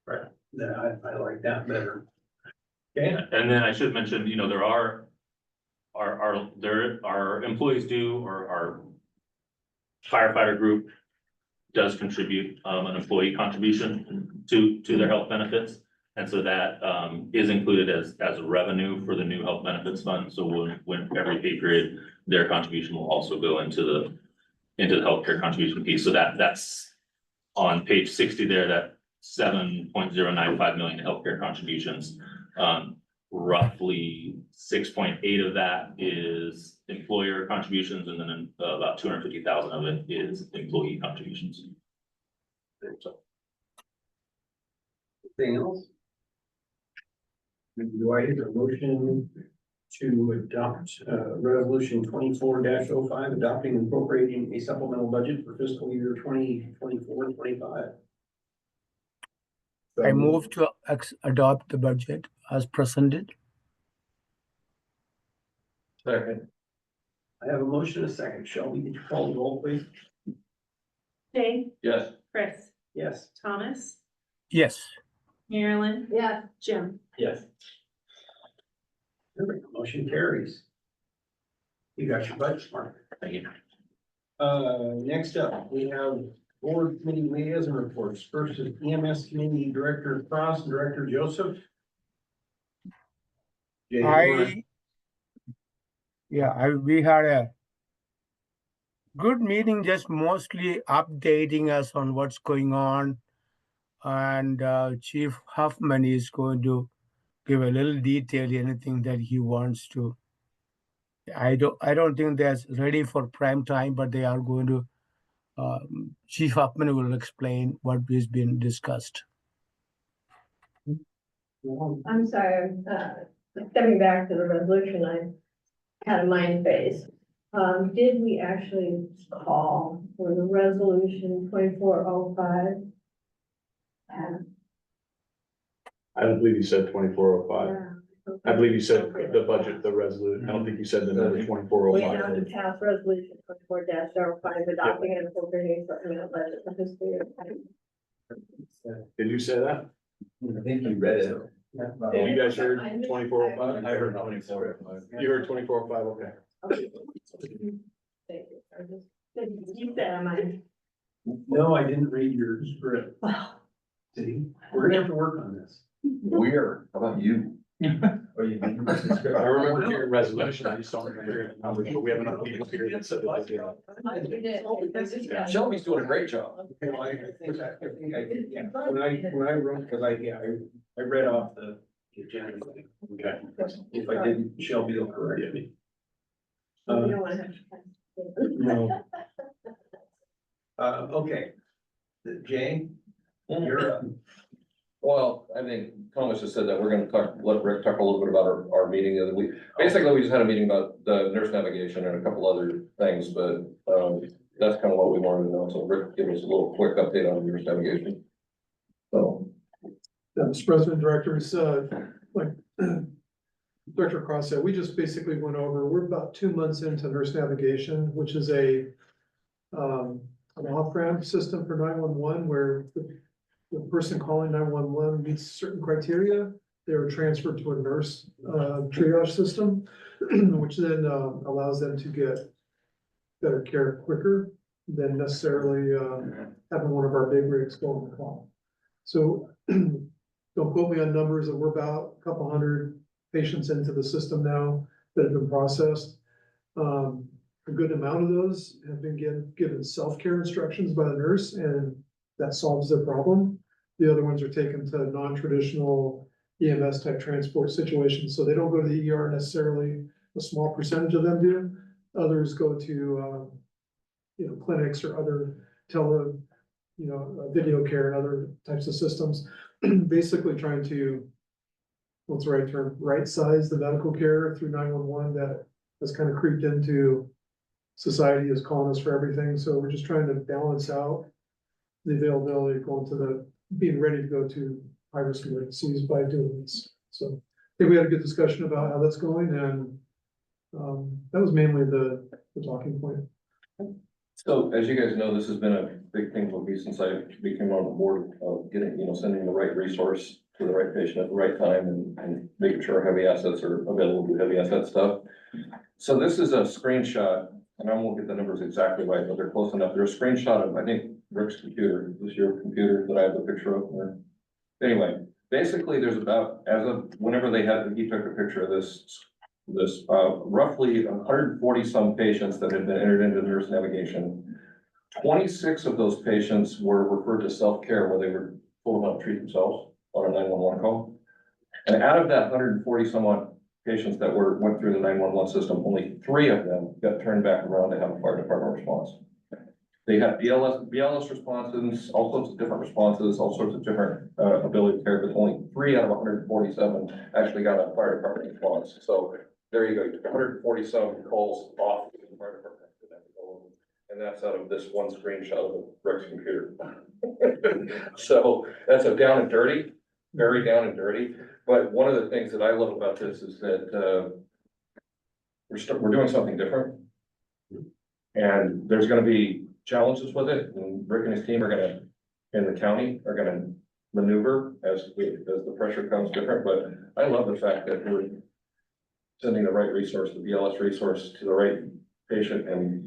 right. I like that better. Okay. And then I should mention, there are our employees or our firefighter group does contribute an employee contribution to their health benefits. And so that is included as a revenue for the new health benefits fund. So when every pay period, their contribution will also go into the healthcare contribution piece. So that's on page 60 there, that 7.095 million healthcare contributions. Roughly 6.8 of that is employer contributions, and then about 250,000 of it is employee contributions. Anything else? Do I hear a motion to adopt resolution 24-05, adopting and appropriating a supplemental budget for fiscal year 2024-25? I move to adopt the budget as presented. Second. I have a motion and a second. Shelby, did you call the roll, please? Jay, Yes. Chris, Yes. Thomas, Yes. Marilyn, Yeah, Jim. Yes. Motion carries. You got your budget, Mark. Thank you. Next up, we have board committee liaison reports. First is EMS Committee Director Cross and Director Joseph. Jay, we had a good meeting, just mostly updating us on what's going on and Chief Huffman is going to give a little detail, anything that he wants to. I don't think that's ready for prime time, but they are going to. Chief Huffman will explain what has been discussed. I'm sorry, coming back to the resolution, I had a mind phase. Did we actually call for the resolution 2405? I don't believe you said 2405. I believe you said the budget, the resolution. I don't think you said the number We 2405. have to pass resolution 24-05 adopting and appropriating supplemental budget for fiscal year. Did you say that? I think you read it. You guys heard 2405? I heard 2405. You heard 2405, okay. Okay. Thank you. I just didn't keep that in mind. No, I didn't read your script. Wow. See, we're gonna have to work on this. Where? How about you? Or you can- I remember hearing resolution, I just don't remember hearing the numbers, but we have enough people here that said that they did. Shelby's doing a great job. Okay, well, I think yeah, when I wrote, cause I read off the agenda. Okay. If I didn't, Shelby will correct me. We don't want to have to. No. Okay. Jay, you're up. Well, I think Thomas just said that we're gonna let Rick talk a little bit about our meeting the other week. Basically, we just had a meeting about the nurse navigation and a couple other things, but, that's kind of what we wanted to know. So Rick, give us a little quick update on nurse navigation. So, Mr. President, directors, like Director Cross said, we just basically went over, we're about 2 months into nurse navigation, which is an off-ramp system for 911 where the person calling 911 meets certain criteria. They were transferred to a nurse triage system, which then allows them to get better care quicker than necessarily having one of our big rigs go on the call. So don't quote me on numbers, that we're about a couple hundred patients into the system now that have been processed. A good amount of those have been given self-care instructions by the nurse, and that solves their problem. The other ones are taken to non-traditional EMS type transport situations, so they don't go to the ER necessarily. A small percentage of them do. Others go to, clinics or other video care and other types of systems. Basically trying to, what's the right term, right size the medical care through 911 that has kind of creeped into society, is calling us for everything. So we're just trying to balance out the availability going to being ready to go to high risk emergencies by doing this. So I think we had a good discussion about how that's going, and that was mainly the talking point. so as you guys know, this has been a big thing for me since I became on the board of getting, sending the right resource to the right patient at the right time and making sure heavy assets are available to do heavy asset stuff. So this is a screenshot, and I won't get the numbers exactly right, but they're close enough. There's a screenshot of, I think, Rick's computer. Is this your computer that I have the picture of there? Anyway, basically, there's about, as of whenever he took a picture of this roughly 140 some patients that had been entered into nurse navigation. 26 of those patients were referred to self-care where they were told how to treat themselves on a 911 call. And out of that 140 some odd patients that went through the 911 system, only 3 of them got turned back around to have a fire department response. They had BLS responses, all sorts of different responses, all sorts of different ability to care, but only 3 out of 147 actually got a fire department response. So there you go, you took 147 calls off the fire department. And that's out of this one screenshot of Rick's computer. So that's a down and dirty, very down and dirty. But one of the things that I love about this is that we're doing something different. And there's gonna be challenges with it, and Rick and his team in the county are gonna maneuver as the pressure comes different. But I love the fact that we're sending the right resource, the BLS resource, to the right patient and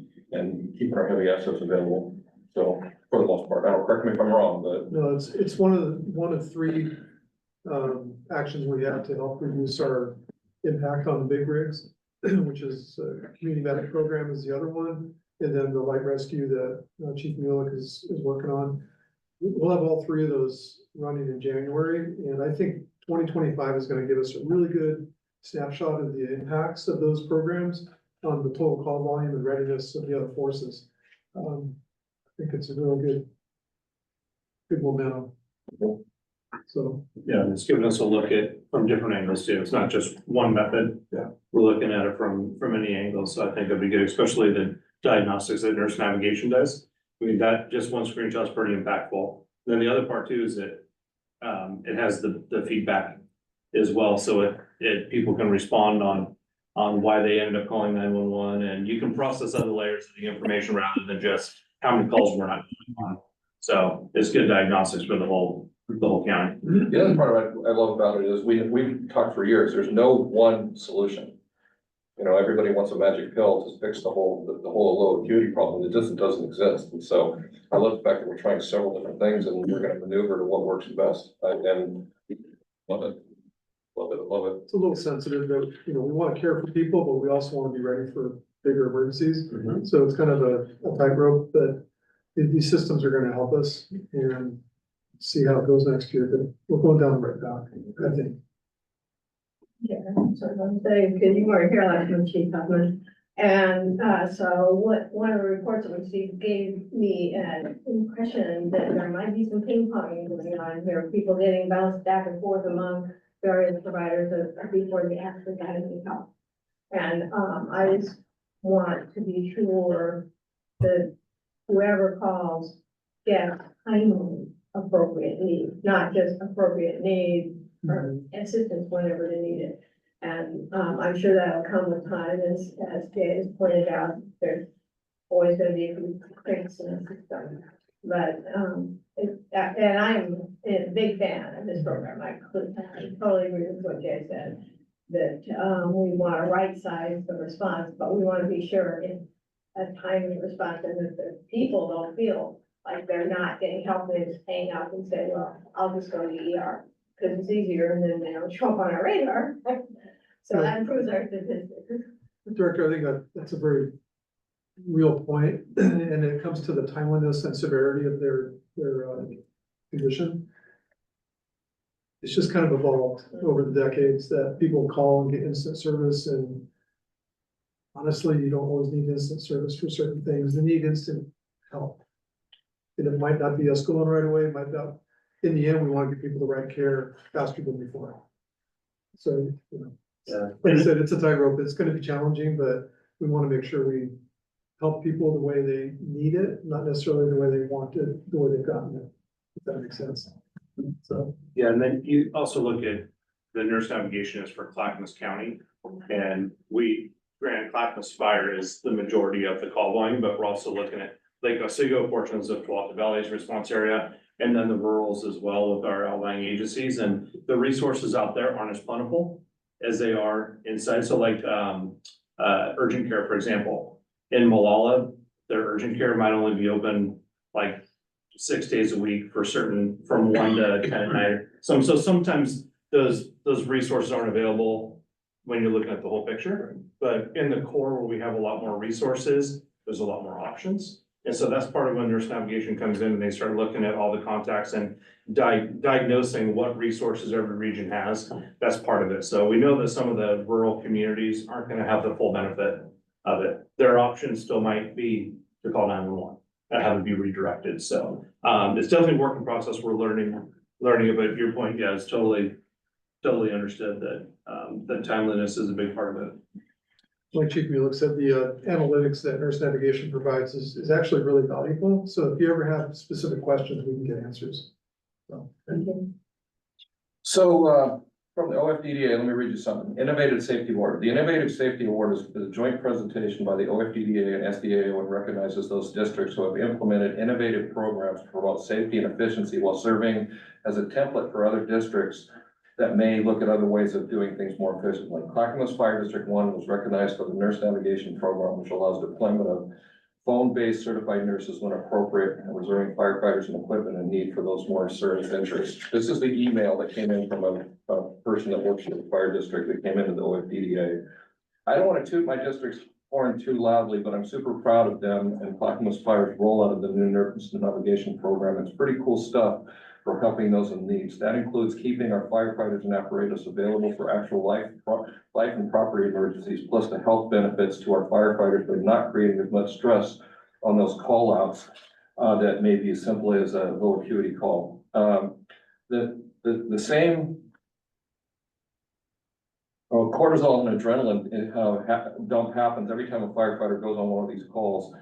keeping our heavy assets available. So for the most part, I don't, correct me if I'm wrong, but. No, it's one of 3 actions we have to help reduce our impact on the big rigs, which is community medic program is the other one. And then the light rescue that Chief Mueller is working on. we'll have all three of those running in January, and I think 2025 is gonna give us a really good snapshot of the impacts of those programs on the total call volume and readiness of the other forces. I think it's a real good momentum. So, Yeah, it's giving us a look at from different angles too. It's not just one method. Yeah. We're looking at it from many angles, so I think it'd be good, especially the diagnostics that nurse navigation does. I mean, that just one screenshot is pretty impactful. Then the other part too is that it has the feedback as well, so it people can respond on why they ended up calling 911, and you can process other layers of the information rather than just how many calls we're not going on. So it's good diagnostics for the whole county. The other part of what I love about it is we've talked for years, there's no one solution. You know, everybody wants a magic pill to fix the whole low acuity problem. It just doesn't exist. And so I love the fact that we're trying several different things and we're gonna maneuver to what works best. And love it. Love it, love it. it's a little sensitive that, you know, we wanna care for people, but we also wanna be ready for bigger emergencies. So it's kind of a tightrope, but these systems are gonna help us and see how it goes next year, but we're going down the right path, I think. Yeah, so I'm saying, because you weren't here last month, Chief Huffman. And, so one of the reports that we received gave me an impression that there might be some ping ponging going on here, people getting bounced back and forth among various providers before they actually got any help. And, I just want to be sure that whoever calls gets timely appropriate need, not just appropriate need or assistance whenever they need it. And, I'm sure that'll come with time, as Jay has pointed out, there's always gonna be a few cracks in the system. But, and I'm a big fan of this program, I totally agree with what Jay said, that, we wanna right size the response, but we wanna be sure it's a timely response, and that the people don't feel like they're not getting help, they just hang up and say, well, I'll just go to the ER, because it's easier, and then they don't show up on our radar. So that improves our statistics. Director, I think that's a very real point, and it comes to the timeliness and severity of their condition. It's just kind of evolved over the decades that people call and get instant service, and honestly, you don't always need instant service for certain things. They need instant help. And it might not be us going right away, it might not, in the end, we want to give people the right care faster than before. So, you know, Yeah. like I said, it's a tightrope, it's gonna be challenging, but we wanna make sure we help people the way they need it, not necessarily the way they want it, the way they've gotten it, if that makes sense. So, Yeah, and then you also look at the nurse navigation is for Clackamas County. And granted, Clackamas Fire is the majority of the call volume, but we're also looking at Lake Otsego, portions of Tualatin Valley's response area, and then the rurals as well with our outlying agencies. And the resources out there aren't as plentiful as they are inside. So like urgent care, for example, in Malala, their urgent care might only be open like 6 days a week for certain, from 1 to 10 at night. So sometimes those resources aren't available when you're looking at the whole picture. But in the core where we have a lot more resources, there's a lot more options. And so that's part of when nurse navigation comes in and they start looking at all the contacts and diagnosing what resources every region has. That's part of it. So we know that some of the rural communities aren't gonna have the full benefit of it. Their options still might be to call 911 and have it be redirected. So it's definitely a work in process. We're learning about your point. Yeah, it's totally understood that that timeliness is a big part of it. like Chief looks at the analytics that nurse navigation provides is actually really valuable. So if you ever have specific questions, we can get answers. So, So, from the OFDDA, let me read you something. Innovative Safety Award. The Innovative Safety Award is a joint presentation by the OFDDA and SDAO and recognizes those districts who have implemented innovative programs to promote safety and efficiency while serving as a template for other districts that may look at other ways of doing things more efficiently. Clackamas Fire District 1 was recognized for the nurse navigation program, which allows deployment of phone-based certified nurses when appropriate, and reserving firefighters and equipment in need for those more serious interests. This is the email that came in from a person that works for the fire district that came into the OFDDA. I don't want to toot my district's horn too loudly, but I'm super proud of them and Clackamas Fire's rollout of the new emergency navigation program. It's pretty cool stuff for helping those in need. That includes keeping our firefighters and apparatus available for actual life and property emergencies, plus the health benefits to our firefighters by not creating as much stress on those call outs that may be as simple as a low acuity call. The same cortisol and adrenaline dump happens every time a firefighter goes on one of these calls.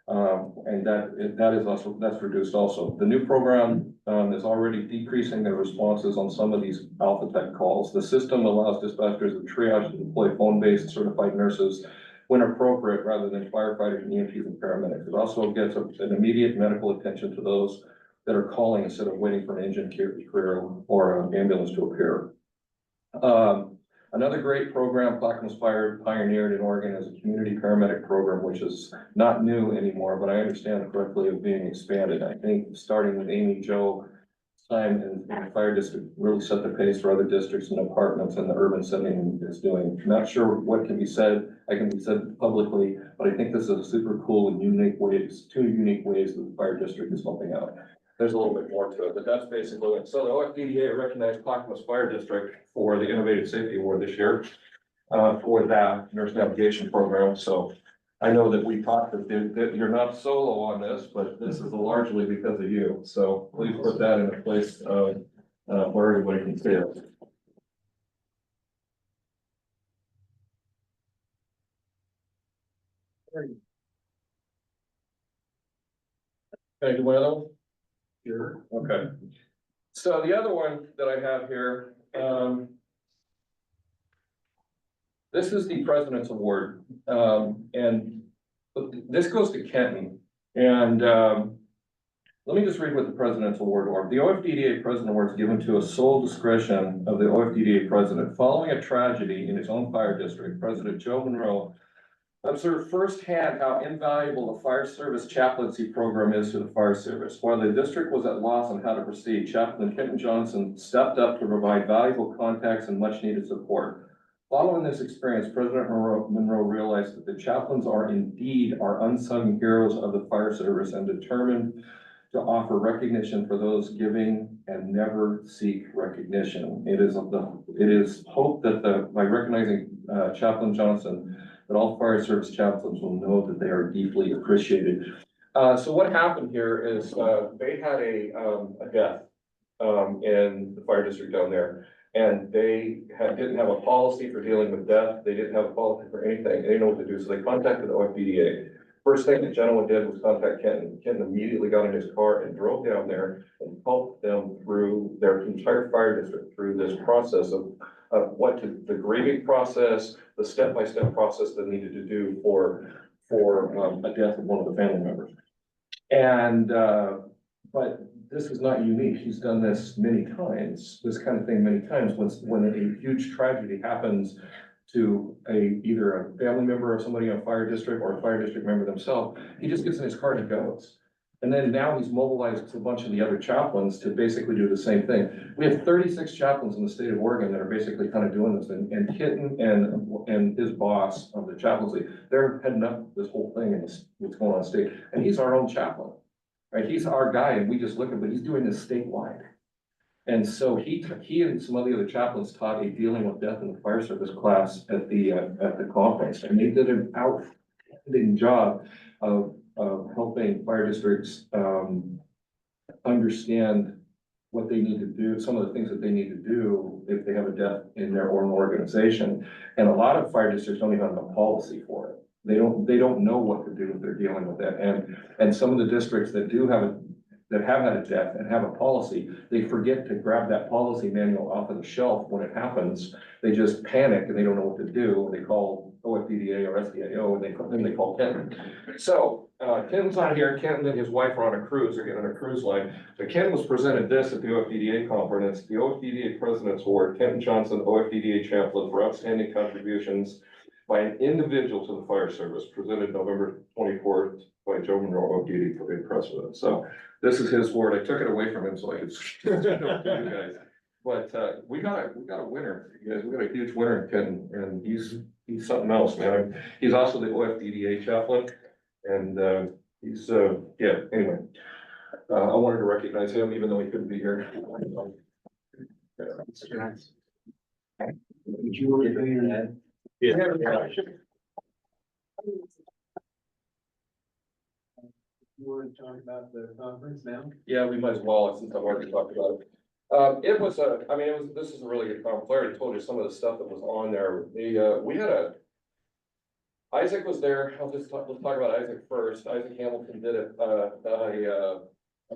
And that is also, that's reduced also. The new program is already decreasing their responses on some of these Alpha Tech calls. The system allows dispatchers of triage to deploy phone-based certified nurses when appropriate, rather than firefighters and EMTs and paramedics. It also gets an immediate medical attention to those that are calling instead of waiting for an engine career or an ambulance to appear. Another great program Clackamas Fire pioneered in Oregon is a community paramedic program, which is not new anymore, but I understand correctly of being expanded. I think starting with Amy Jo time in the fire district really set the pace for other districts and departments in the urban setting is doing. I'm not sure what can be said, publicly, but I think this is a super cool and unique ways, two unique ways that the fire district is helping out. There's a little bit more to it, but that's basically it. So the OFDDA recognized Clackamas Fire District for the Innovative Safety Award this year for that nurse navigation program. So I know that we talked that you're not solo on this, but this is largely because of you. So please put that in a place where everybody can see it. Can I do one of those? Sure. Okay. So the other one that I have here, this is the President's Award, and this goes to Kenton. And let me just read what the President's Award are. The OFDDA President Award is given to a sole discretion of the OFDDA President. Following a tragedy in his own fire district, President Joe Monroe observed firsthand how invaluable the fire service chaplaincy program is to the fire service. While the district was at loss on how to proceed, Chaplain Kenton Johnson stepped up to provide valuable contacts and much needed support. Following this experience, President Monroe realized that the chaplains are indeed our unsung heroes of the fire service and determined to offer recognition for those giving and never seek recognition. It is hope that by recognizing Chaplain Johnson, that all fire service chaplains will know that they are deeply appreciated. So what happened here is they had a death in the fire district down there. And they didn't have a policy for dealing with death. They didn't have a policy for anything. They didn't know what to do. So they contacted the OFDDA. First thing the gentleman did was contact Kenton. Kenton immediately got in his car and drove down there and helped them through their entire fire district through this process of the grieving process, the step-by-step process they needed to do for a death of one of the family members. And but this is not unique. He's done this many times, this kind of thing many times when a huge tragedy happens to either a family member of somebody in a fire district or a fire district member themselves. He just gets in his car and goes. And then now he's mobilized a bunch of the other chaplains to basically do the same thing. We have 36 chaplains in the state of Oregon that are basically kind of doing this. And Kenton and his boss of the chaplaincy, they're heading up this whole thing and what's going on state. And he's our own chaplain, right? He's our guy and we just look at, but he's doing this statewide. And so he and some of the other chaplains taught a dealing with death in the fire service class at the conference. And they did an outstanding job of helping fire districts understand what they need to do, some of the things that they need to do if they have a death in their own organization. And a lot of fire districts don't even have a policy for it. They don't know what to do if they're dealing with that. And some of the districts that have had a death and have a policy, they forget to grab that policy manual off of the shelf when it happens. They just panic and they don't know what to do. They call OFDDA or SDIO and then they call Kenton. So Kenton's on here. Kenton and his wife are on a cruise. They're getting on a cruise line. So Kenton was presented this at the OFDDA conference, the OFDDA President's Award, Kenton Johnson, OFDDA Chaplain for outstanding contributions by an individual to the fire service, presented November 24th by Joe Monroe, OFDDA President. So this is his word. I took it away from him so I could show it to you guys. But, we got a winner, you guys, we got a huge winner in Kenton, and he's something else, man. He's also the OFDDA chaplain, and, he's, yeah, anyway. I wanted to recognize him, even though he couldn't be here. Would you want to do that? Yeah. You want to talk about the conference now? Yeah, we might as well, since I've already talked about it. This is a really good conference. I already told you some of the stuff that was on there. Isaac was there. Let's talk about Isaac first. Isaac Hamilton did a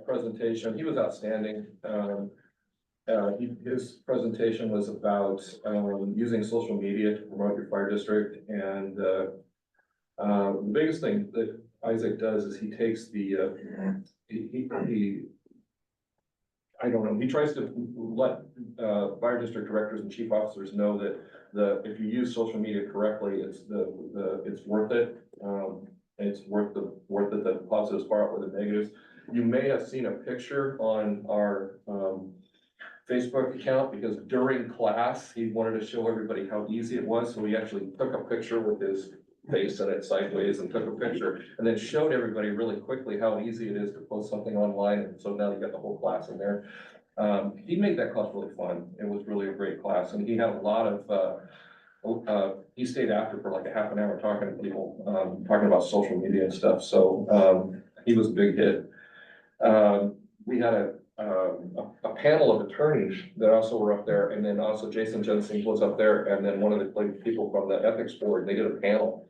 presentation. He was outstanding. His presentation was about, using social media to promote your fire district. And, the biggest thing that Isaac does is he takes I don't know, he tries to let, fire district directors and chief officers know that if you use social media correctly, it's worth it. It's worth it, the positives far outweigh the negatives. You may have seen a picture on our, Facebook account, because during class, he wanted to show everybody how easy it was, so he actually took a picture with his face in it sideways and took a picture, and then showed everybody really quickly how easy it is to post something online, and so now you got the whole class in there. He made that class really fun. It was really a great class, and he had a lot of, he stayed after for like a half an hour talking to people, talking about social media and stuff, so, he was a big hit. We had a panel of attorneys that also were up there, and then also Jason Jensen was up there, and then one of the people from the ethics board, they did a panel.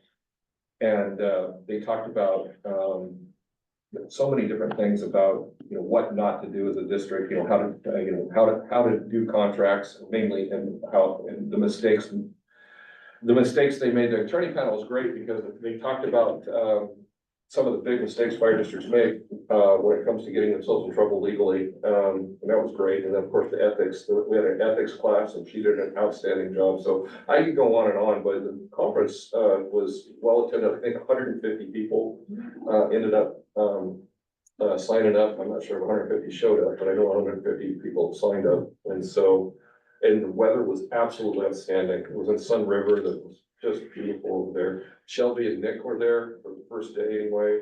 And, they talked about, so many different things about, what not to do as a district, how to do contracts mainly, and the mistakes they made. The attorney panel was great because they talked about, some of the big mistakes fire districts make, when it comes to getting themselves in trouble legally, and that was great. And then, of course, the ethics, we had an ethics class, and she did an outstanding job. So I could go on, but the conference, was well attended. I think 150 people, ended up, signing up. I'm not sure if 150 showed up, but I know 150 people signed up. And the weather was absolutely outstanding. It was in Sun River, that was just beautiful over there. Shelby and Nick were there for the first day anyway.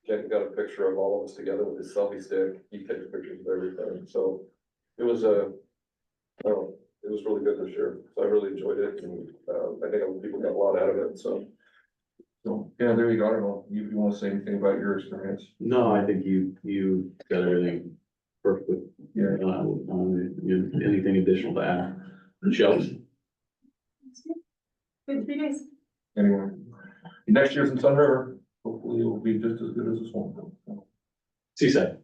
Jen got a picture of all of us together with his selfie stick. He takes pictures of everything. So it was really good this year. So I really enjoyed it, and I think other people got a lot out of it. So yeah, there you go. I don't know if you want to say anything about your experience. No, I think you got everything perfect. Yeah. Anything additional to add? Shelby? Good 3 days. Anyway, next year's in Sun River. Hopefully it will be just as good as this one. Seaside.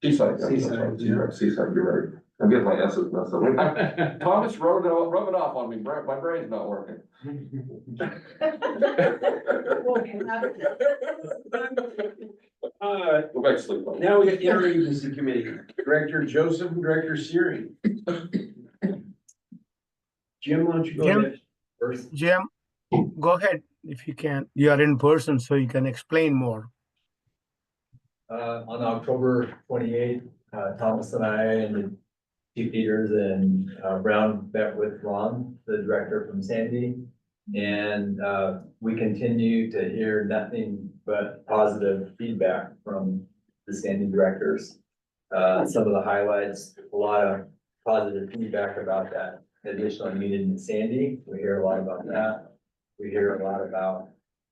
Seaside. Seaside, you're right. I'm getting my S's messed up. Thomas rub it off on me. My brain's not working. Go back to sleep. Now we got the interagency committee, Director Joseph and Director Siri. Jim, why don't you go Jim? ahead first? Jim, go ahead if you can. You are in person, so you can explain more. On October 28th, Thomas and I and Chief Peters and Brown met with Ron, the director from Sandy. And we continue to hear nothing but positive feedback from the Sandy directors. Some of the highlights, a lot of positive feedback about that additional unit in Sandy. We hear a lot about that. We hear a lot about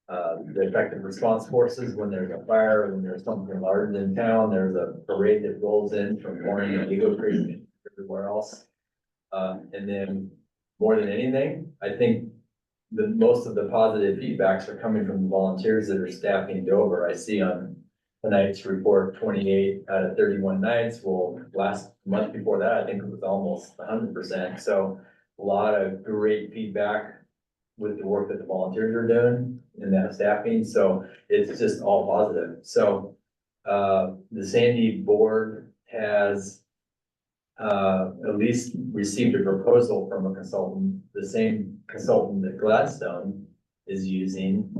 the effective response forces when there's a fire, when there's something large in town. There's a parade that rolls in from Warren and Eagle Creek and everywhere else. And then more than anything, I think most of the positive feedbacks are coming from the volunteers that are staffing Dover. I see on tonight's report, 28 out of 31 nights. Well, last month before that, I think it was almost 100%. So a lot of great feedback with the work that the volunteers are doing in that staffing. So it's just all positive. So the Sandy board has at least received a proposal from a consultant, the same consultant that Gladstone is using.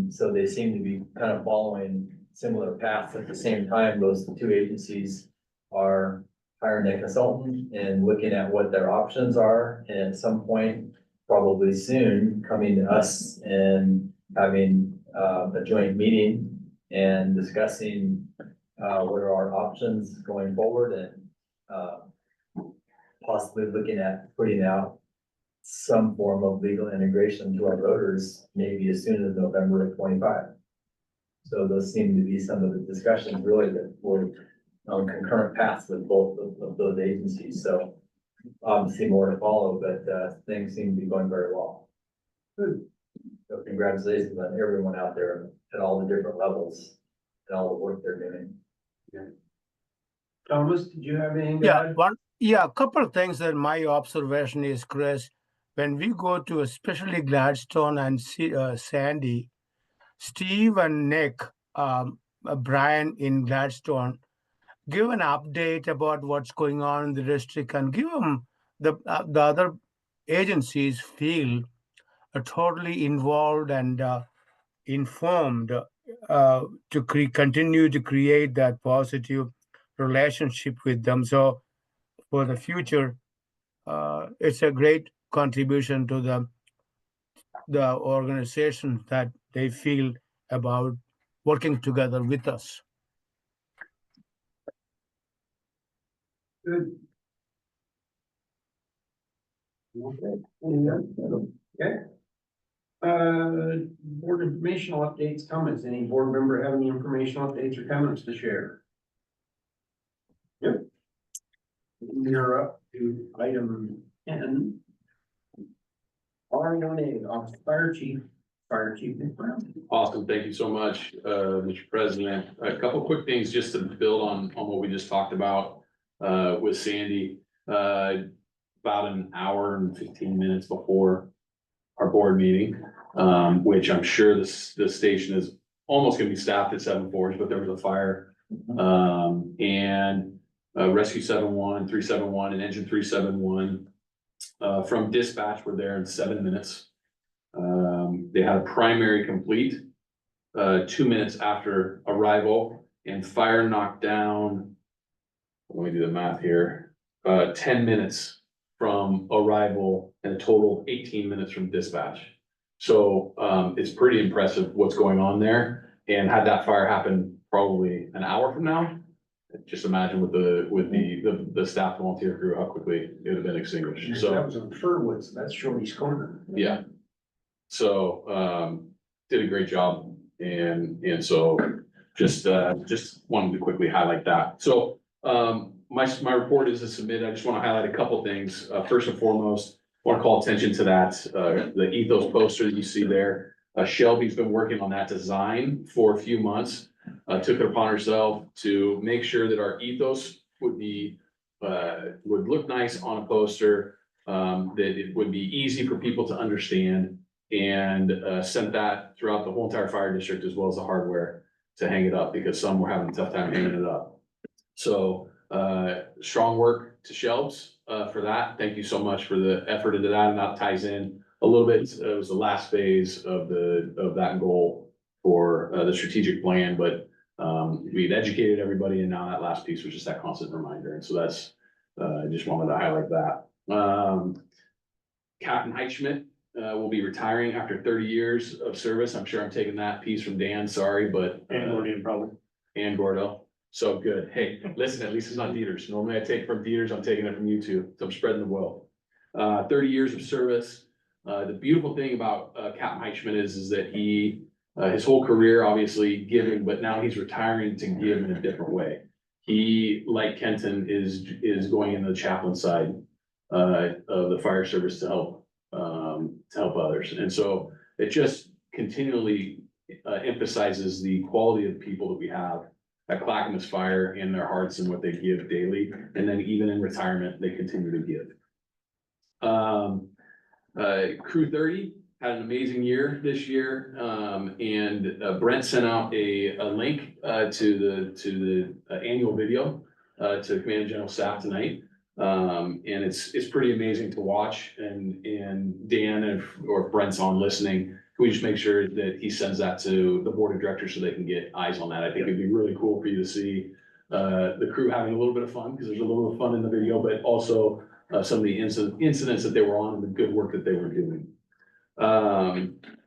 So they seem to be kind of following similar paths. At the same time, those two agencies are hiring a consultant and looking at what their options are. And at some point, probably soon, coming to us and having a joint meeting and discussing what are our options going forward and possibly looking at putting out some form of legal integration to our voters, maybe as soon as November of 25. So those seem to be some of the discussions really that we're on concurrent paths with both of those agencies. So obviously more to follow, but things seem to be going very well. Good. So congratulations on everyone out there at all the different levels and all the work they're doing. Thomas, did you have anything? A couple of things that my observation is, Chris, when we go to especially Gladstone and Sandy, Steve and Nick, Brian in Gladstone, give an update about what's going on in the district and give them the other agencies feel totally involved and informed to continue to create that positive relationship with them. So for the future, it's a great contribution to the organization that they feel about working together with us. Good. Okay. Board informational updates, comments. Any board member have any informational updates or comments to share? Yep. You're up to item 10. R1A, Fire Chief Nick Brown. Awesome, thank you so much, Mr. President. A couple quick things just to build on what we just talked about with Sandy. About an hour and 15 minutes before our board meeting, which I'm sure the station is almost gonna be staffed at 7-4, but there was a fire. And Rescue 7-1, 371, and Engine 371 from dispatch were there in 7 minutes. They had a primary complete 2 minutes after arrival, and fire knocked down, let me do the math here, 10 minutes from arrival and a total of 18 minutes from dispatch. So it's pretty impressive what's going on there. And had that fire happen probably an hour from now, just imagine with the staff volunteer crew, how quickly it would have been extinguished. So that was on Furwoods, that's Shorty's Corner. yeah. So did a great job, and so just wanted to quickly highlight that. So my report is submitted. I just want to highlight a couple things. First and foremost, I want to call attention to that the ethos poster that you see there. Shelby's been working on that design for a few months. Took it upon herself to make sure that our ethos would look nice on a poster, that it would be easy for people to understand, and sent that throughout the whole entire fire district as well as the hardware to hang it up, because some were having a tough time hanging it up. So strong work to Shelbs for that. Thank you so much for the effort into that, and that ties in a little bit. It was the last phase of that goal for the strategic plan, but we'd educated everybody, and now that last piece was just that constant reminder. And so that's I just wanted to highlight that. Captain Heitschmidt will be retiring after 30 years of service. I'm sure I'm taking that piece from Dan, sorry, but And Gordian probably. and Gordo. So good. Hey, listen, at least it's not Dieters. Normally I take from Dieters, I'm taking it from you two. So I'm spreading the wealth. 30 years of service. The beautiful thing about Captain Heitschmidt is that he, his whole career, obviously giving, but now he's retiring to give in a different way. He, like Kenton, is going into the chaplain side of the fire service to help others. And so it just continually emphasizes the quality of people that we have at Clackamas Fire in their hearts and what they give daily. And then even in retirement, they continue to give. Crew 30 had an amazing year this year. And Brent sent out a link to the annual video to Command and General Staff tonight. And it's pretty amazing to watch, and Dan or Brent's on listening, can we just make sure that he sends that to the board of directors so they can get eyes on that? I think it'd be really cool for you to see the crew having a little bit of fun, because there's a little bit of fun in the video, but also some of the incidents that they were on and the good work that they were doing.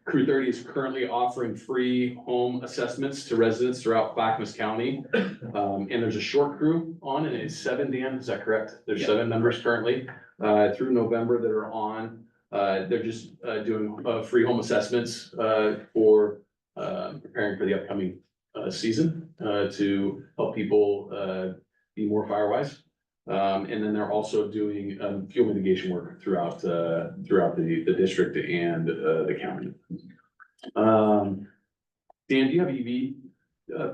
Crew 30 is currently offering free home assessments to residents throughout Clackamas County. And there's a short crew on, and it's 7, Dan, is that correct? There's 7 members currently, through November that are on. They're just doing free home assessments for preparing for the upcoming season to help people be more fire-wise. And then they're also doing fuel mitigation work throughout the district and the county. Dan, do you have EV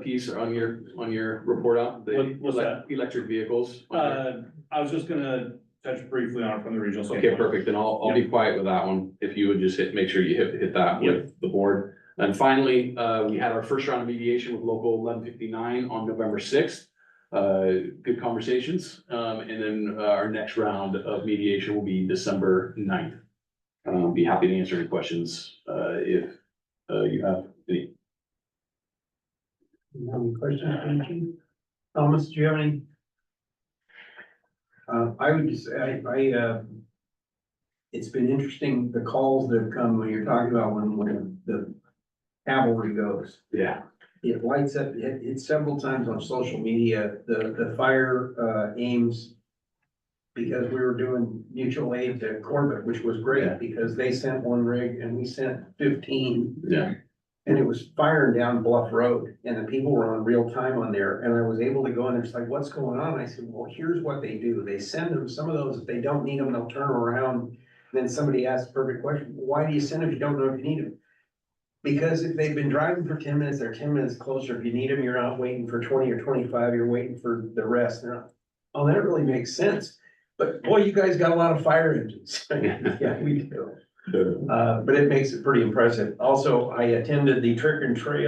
piece on your report out? What's that? Electric vehicles? I was just gonna touch briefly on it from the regional Okay, standpoint. perfect. Then I'll be quiet with that one. If you would just make sure you hit that with the board. And finally, we had our first round of mediation with local 1159 on November 6th. Good conversations. And then our next round of mediation will be December 9th. Be happy to answer any questions if you have any. Any questions? Thomas, do you have any? I would just, it's been interesting, the calls that have come when you're talking about when the cavalry goes. Yeah. It lights up, it's several times on social media, the fire, aims. Because we were doing mutual aid to Corbett, which was great, because they sent 1 rig and we sent 15. Yeah. And it was firing down Bluff Road, and the people were on real time on there, and I was able to go in there, it's like, what's going on? I said, well, here's what they do, they send them, some of those, if they don't need them, they'll turn around. And then somebody asked the perfect question, why do you send them if you don't know if you need them? Because if they've been driving for 10 minutes, they're 10 minutes closer, if you need them, you're not waiting for 20 or 25, you're waiting for the rest. They're not, oh, that really makes sense, but boy, you guys got a lot of fire engines. Yeah, we do. But it makes it pretty impressive. Also, I attended the trick or treat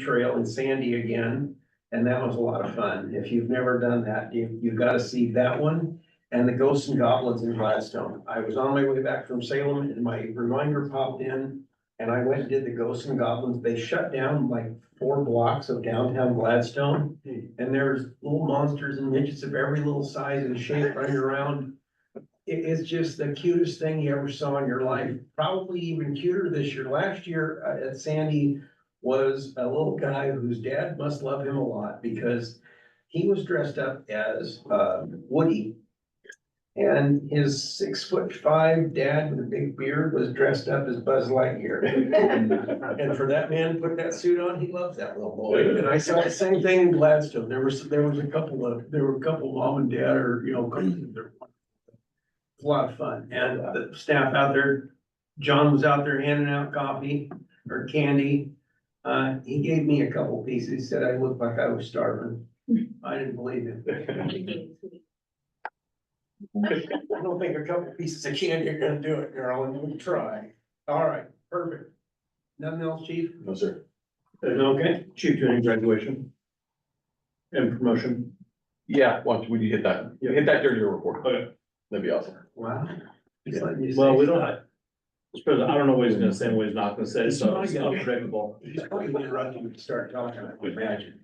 trail in Sandy again, and that was a lot of fun. If you've never done that, you've got to see that one and the Ghosts and Goblins in Gladstone. I was on my way back from Salem and my reminder popped in and I went and did the Ghosts and Goblins. They shut down like 4 blocks of downtown Gladstone, and there's little monsters and midgets of every little size and shape running around. It's just the cutest thing you ever saw in your life, probably even cuter this year. Last year at Sandy was a little guy whose dad must love him a lot because he was dressed up as Woody. And his 6'5" dad with a big beard was dressed up as Buzz Lightyear. And for that man to put that suit on, he loves that little boy. And I saw the same thing in Gladstone. There were a couple mom and dad or, a lot of fun, and the staff out there, John was out there handing out coffee or candy. He gave me a couple pieces, he said I looked like I was starving. I didn't believe it. I don't think a couple pieces of candy are gonna do it, girl, and we'll try. All right, perfect. Nothing else, chief? No, sir. Okay. Chief, doing graduation and promotion. Yeah, once we hit that, hit that during your report. Okay. That'd be awesome. Wow. Well, we don't, I don't know what he's gonna say and what he's not gonna say, so it's unpredictable. He's probably gonna interrupt you to start talking, I would imagine.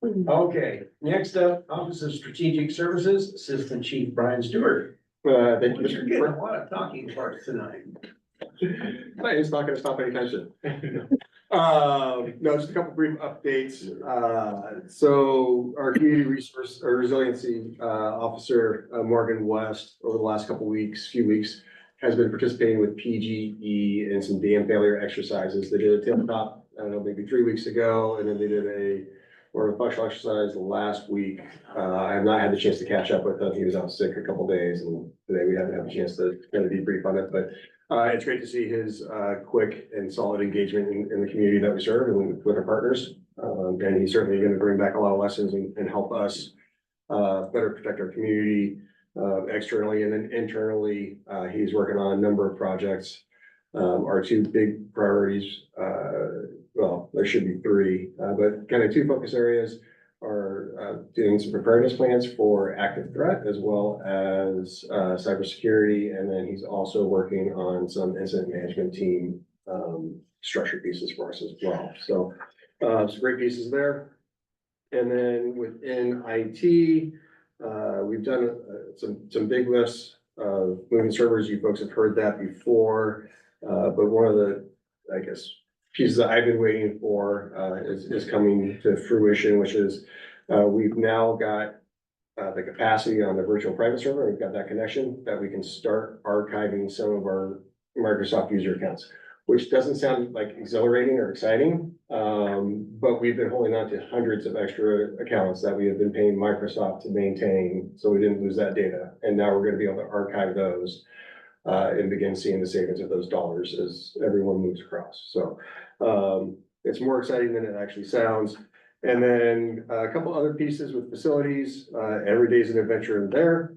Okay, next up, Office of Strategic Services, Assistant Chief Brian Stewart. Thank you, You're getting a lot of talking parts tonight. It's not gonna stop anytime soon. No, just a couple brief updates. So our community resource or resiliency officer, Morgan West, over the last few weeks, has been participating with PGE and some dam failure exercises. They did a tabletop, I don't know, maybe 3 weeks ago, and then they did more of a functional exercise last week. I have not had the chance to catch up with him. He was out sick a couple days, and today we haven't had a chance to kind of debrief on it, but it's great to see his quick and solid engagement in the community that we serve and with our partners. And he's certainly going to bring back a lot of lessons and help us better protect our community externally and then internally. He's working on a number of projects. Our 2 big priorities, well, there should be 3, but kind of 2 focus areas are doing some preparedness plans for active threat as well as cybersecurity. And then he's also working on some incident management team structure pieces for us as well. So some great pieces there. And then within IT, we've done some big lists of moving servers. You folks have heard that before. But one of the, I guess, pieces that I've been waiting for is coming to fruition, which is we've now got the capacity on the virtual private server. We've got that connection that we can start archiving some of our Microsoft user accounts, which doesn't sound like exhilarating or exciting. But we've been holding on to hundreds of extra accounts that we have been paying Microsoft to maintain, so we didn't lose that data. And now we're gonna be able to archive those and begin seeing the savings of those dollars as everyone moves across. So it's more exciting than it actually sounds. And then a couple other pieces with facilities, every day's an adventure in there.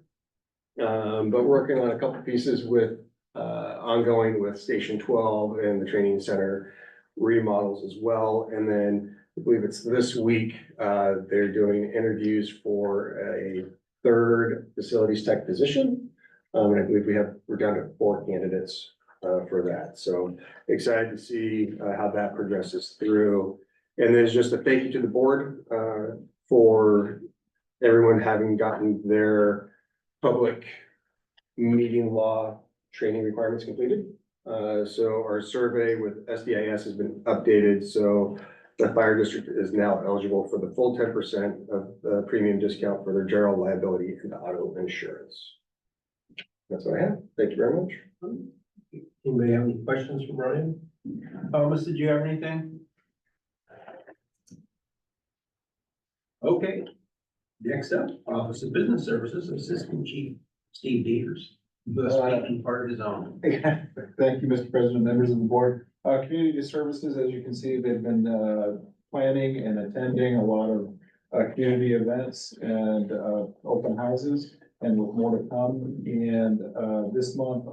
But working on a couple pieces with ongoing with Station 12 and the training center remodels as well. And then I believe it's this week, they're doing interviews for a third facilities tech position. And I believe we're down to 4 candidates for that. So excited to see how that progresses through. And there's just a thank you to the board for everyone having gotten their public meeting law training requirements completed. So our survey with SDIS has been updated. So the fire district is now eligible for the full 10% of the premium discount for their general liability and auto insurance. That's what I have. Thank you very much. Anybody have any questions for Brian? Thomas, did you have anything? Okay. Next up, Office of Business Services, Assistant Chief Steve Peters. The speaking part is on. Thank you, Mr. President, members of the board. Community services, as you can see, they've been planning and attending a lot of community events and open houses, and with more to come. And this month,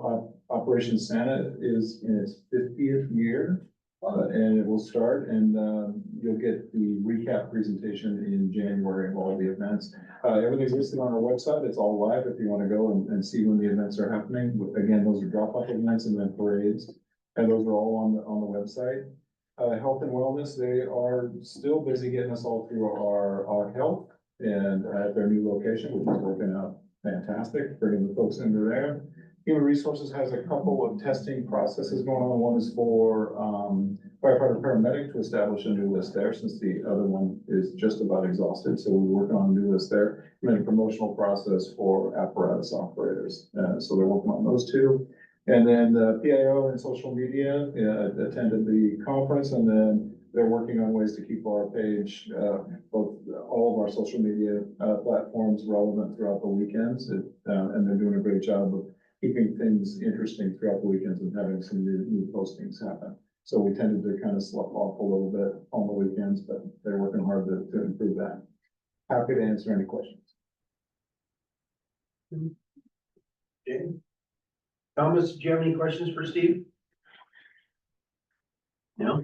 Operation Santa is in its 50th year. And it will start, and you'll get the recap presentation in January of all the events. Everything's listed on our website. It's all live if you want to go and see when the events are happening. Again, those are drop-off events and then parades, and those are all on the website. Health and wellness, they are still busy getting us all through our health and at their new location, which is working out fantastic, bringing the folks into there. Human Resources has a couple of testing processes going on. One is for firefighter paramedic to establish a new list there, since the other one is just about exhausted. So we're working on a new list there. And then a promotional process for apparatus operators. So they're working on those two. And then the PIO and social media attended the conference, and then they're working on ways to keep our page, both all of our social media platforms relevant throughout the weekends. And they're doing a great job of keeping things interesting throughout the weekends and having some new postings happen. So we tended to kind of slough off a little bit on the weekends, but they're working hard to improve that. Happy to answer any questions. Okay. Thomas, do you have any questions for Steve? No?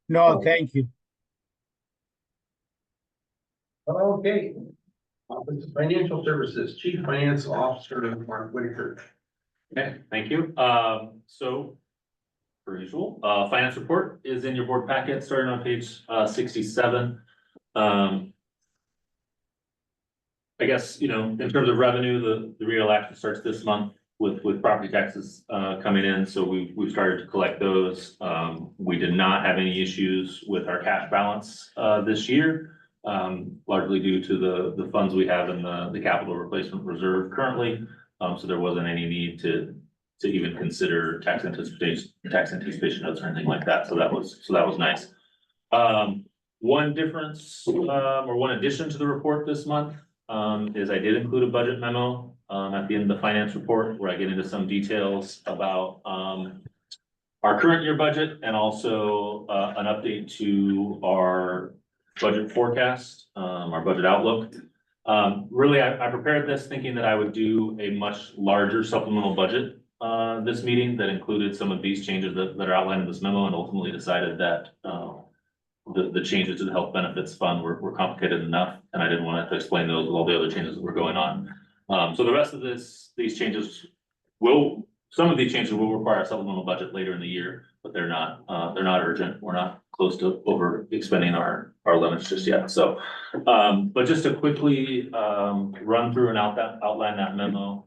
No, thank you. Okay. Office of Financial Services, Chief Financial Officer, Mark Whitaker. Okay, thank you. So, per usual, finance report is in your board packet, starting on page 67. I guess, in terms of revenue, the real action starts this month with property taxes coming in, so we've started to collect those. We did not have any issues with our cash balance this year. Largely due to the funds we have in the capital replacement reserve currently. So there wasn't any need to even consider tax anticipation notes or anything like that. So that was nice. One difference, or one addition to the report this month, is I did include a budget memo, at the end of the finance report, where I get into some details about, our current year budget, and also, an update to our budget forecast, our budget outlook. Really, I prepared this thinking that I would do a much larger supplemental budget this meeting that included some of these changes that are outlined in this memo, and ultimately decided that the changes to the health benefits fund were complicated enough, and I didn't want to explain those with all the other changes that were going on. So the rest of these changes some of these changes will require a supplemental budget later in the year, but they're not urgent. We're not close to over expending our limits just yet, so. But just to quickly, run through and outline that memo.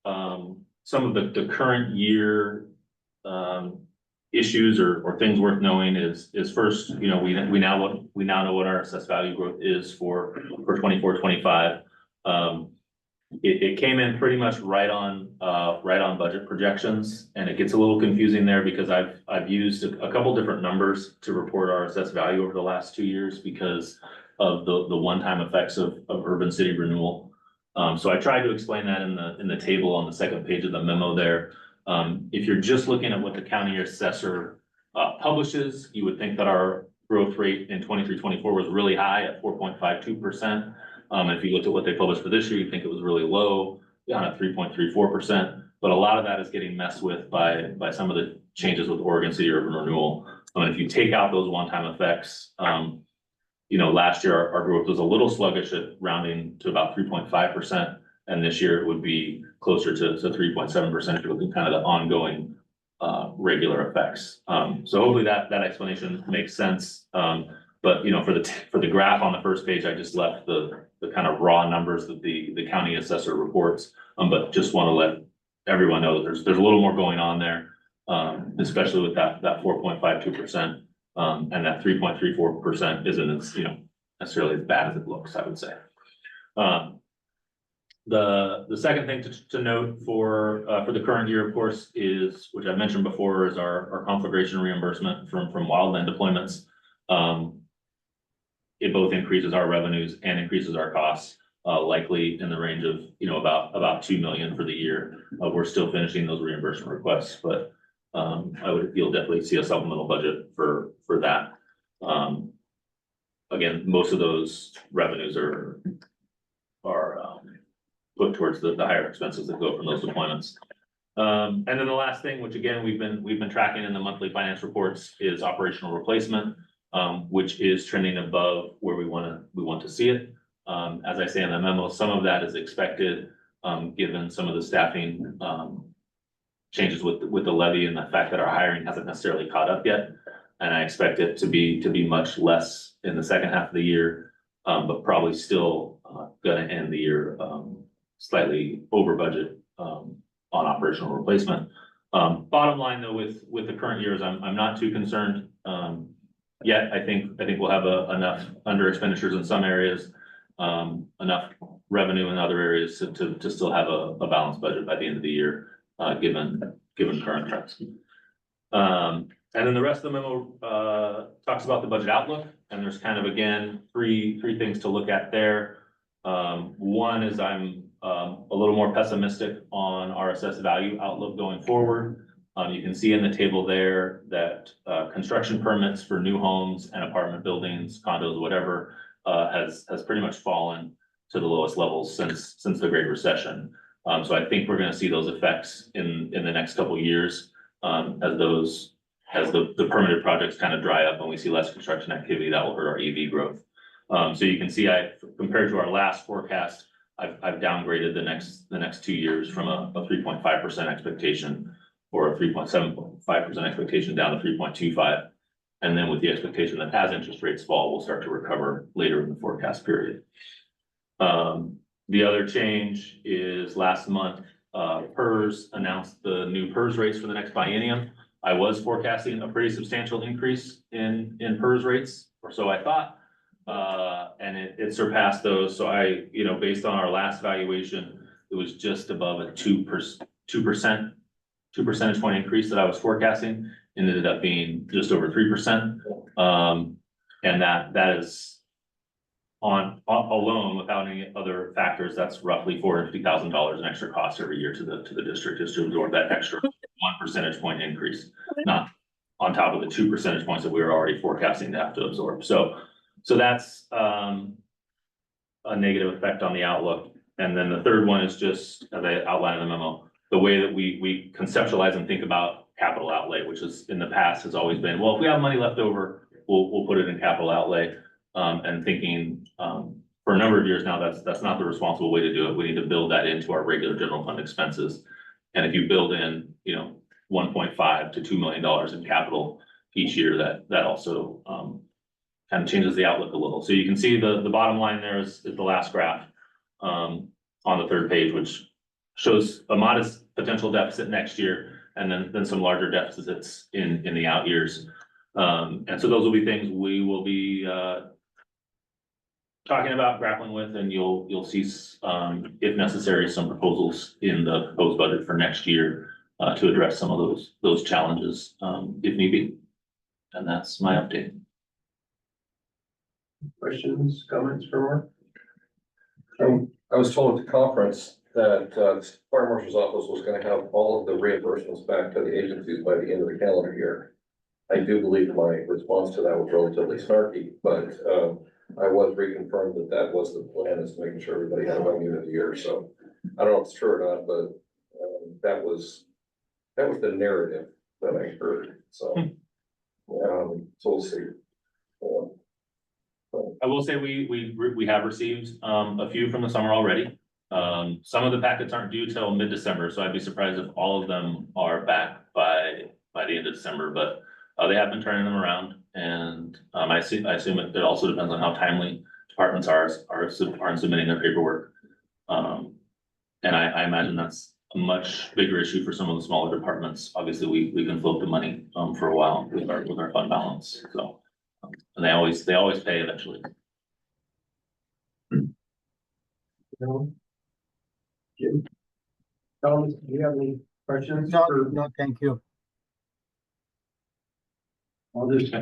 Some of the current year, issues or things worth knowing is first, you know, we now know what our assessed value growth is for 24-25. It came in pretty much right on budget projections, and it gets a little confusing there because I've used a couple different numbers to report our assessed value over the last 2 years because of the one-time effects of urban city renewal. So I tried to explain that in the table on the second page of the memo there. If you're just looking at what the county assessor publishes, you would think that our growth rate in 23-24 was really high at 4.52%. If you looked at what they published for this year, you'd think it was really low, down at 3.34%. But a lot of that is getting messed with by some of the changes with Oregon City urban renewal. If you take out those one-time effects, you know, last year our growth was a little sluggish at rounding to about 3.5%. And this year it would be closer to 3.7% if you're looking kind of the ongoing regular effects. So hopefully that explanation makes sense. But you know, for the graph on the first page, I just left the kind of raw numbers that the county assessor reports. But just want to let everyone know that there's a little more going on there, especially with that 4.52%, and that 3.34% isn't as, you know, necessarily as bad as it looks, I would say. The second thing to note for the current year, of course, is, which I mentioned before, is our conflagration reimbursement from wildland deployments. It both increases our revenues and increases our costs, likely in the range of, you know, about $2 million for the year. We're still finishing those reimbursement requests, but you'll definitely see a supplemental budget for that. Again, most of those revenues are put towards the higher expenses that go from those deployments. And then the last thing, which again, we've been tracking in the monthly finance reports, is operational replacement, which is trending above where we want to see it. As I say in the memo, some of that is expected, given some of the staffing, changes with the levy and the fact that our hiring hasn't necessarily caught up yet. And I expect it to be much less in the second half of the year, but probably still, gonna end the year, slightly over budget, on operational replacement. Bottom line though, with the current years, I'm not too concerned. Yet I think we'll have enough under expenditures in some areas, enough revenue in other areas to still have a balanced budget by the end of the year, given current trends. And then the rest of the memo talks about the budget outlook, and there's kind of, again, three things to look at there. One is I'm a little more pessimistic on our assessed value outlook going forward. You can see in the table there that construction permits for new homes and apartment buildings, condos, whatever, has pretty much fallen to the lowest levels since the Great Recession. So I think we're going to see those effects in the next couple of years, as the permitted projects kind of dry up and we see less construction activity. That will hurt our EV growth. So you can see compared to our last forecast, I've downgraded the next 2 years from a 3.5% expectation, or a 3.75% expectation, down to 3.25. And then with the expectation that as interest rates fall, we'll start to recover later in the forecast period. The other change is last month, PERS announced the new PERS rates for the next biennium. I was forecasting a pretty substantial increase in PERS rates, or so I thought, and it surpassed those. So based on our last valuation, it was just above a 2 percentage point increase that I was forecasting, and ended up being just over 3%. And that is alone, without any other factors, that's roughly $450,000 in extra costs every year to the district, just to absorb that extra 1 percentage point increase, not on top of the 2 percentage points that we were already forecasting to have to absorb. So that's a negative effect on the outlook. And then the third one is just, as I outlined in the memo, the way that we conceptualize and think about capital outlay, which is in the past has always been, well, if we have money left over, we'll put it in capital outlay. And thinking for a number of years now, that's not the responsible way to do it. We need to build that into our regular general fund expenses. And if you build in, $1.5 to $2 million in capital, each year, that also, kind of changes the outlook a little. So you can see the bottom line there is the last graph, on the third page, which shows a modest potential deficit next year, and then some larger deficits in the out years. And so those will be things we will be, talking about, grappling with, and you'll see, if necessary, some proposals in the proposed budget for next year, to address some of those challenges, if need be. And that's my update. Questions, comments for Mark? I was told at the conference that, the fire marshal's office was gonna have all of the reimbursements back to the agencies by the end of the calendar year. I do believe my response to that was relatively snarky, but, I was reconfirmed that that was the plan, is making sure everybody had about unit a year, so. I don't know if it's true or not, but, that was the narrative that I heard, so. So we'll see. I will say we have received a few from the summer already. Some of the packets aren't due till mid-December, so I'd be surprised if all of them are back by the end of December, but they have been turning them around, and I assume it also depends on how timely departments are in submitting their paperwork. And I imagine that's a much bigger issue for some of the smaller departments. Obviously, we can float the money for a while with our fund balance, so. And they always pay eventually. No. Jim? Thomas, do you have any questions? No, no, thank you. I'll just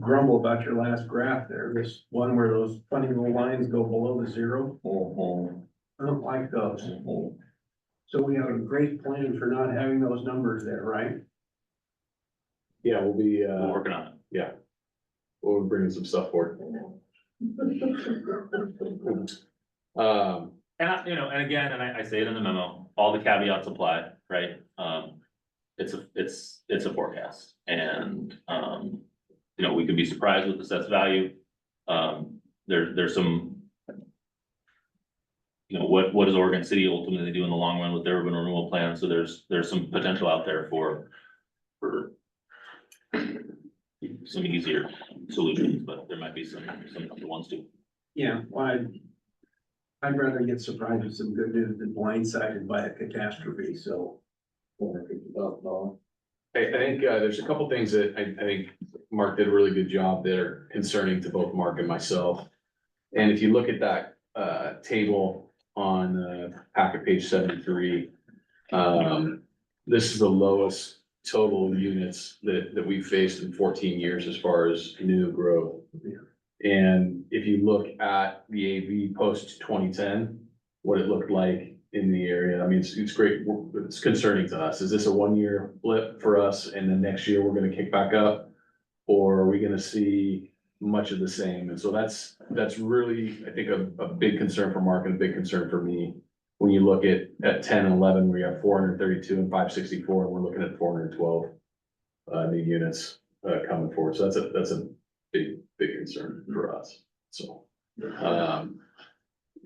grumble about your last graph there, this one where those funny little lines go below the zero. I don't like those. So we have a great plan for not having those numbers there, right? Yeah, we'll be, We're working on it. yeah. We'll be bringing some stuff forward. And and again, I say it in the memo, all the caveats apply, right? It's a forecast, and, we could be surprised with assessed value. There's some, what does Oregon City ultimately do in the long run with their urban renewal plan? So there's some potential out there for some easier solutions, but there might be some other ones too. Yeah, well, I'd rather get surprised with some good news than blindsided by a catastrophe, so. I think there's a couple things that I think Mark did a really good job that are concerning to both Mark and myself. And if you look at that table on packet page 73, this is the lowest total units that we've faced in 14 years as far as new growth. And if you look at the AV post 2010, what it looked like in the area, I mean, it's great. It's concerning to us. Is this a 1-year blip for us and then next year we're going to kick back up? Or are we going to see much of the same? And so that's really, I think, a big concern for Mark and a big concern for me. When you look at 10 and 11, we have 432 and 564, and we're looking at 412 new units coming forward. So that's a big concern for us. So,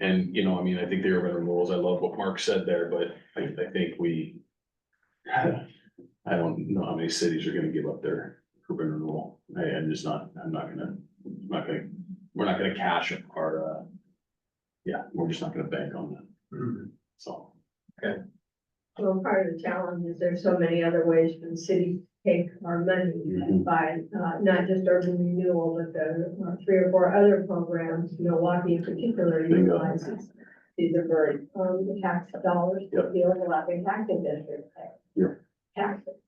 and I think the urban renewals, I love what Mark said there, but I think I don't know how many cities are going to give up their urban renewal. We're not gonna cash our, we're just not gonna bank on that. So. Okay. Well, part of the challenge is there's so many other ways for the city to take our money by, not just urban renewal, but the 3 or 4 other programs, Milwaukee in particular utilizes. These are very, the tax dollars, the overlapping taxing district. Taxes.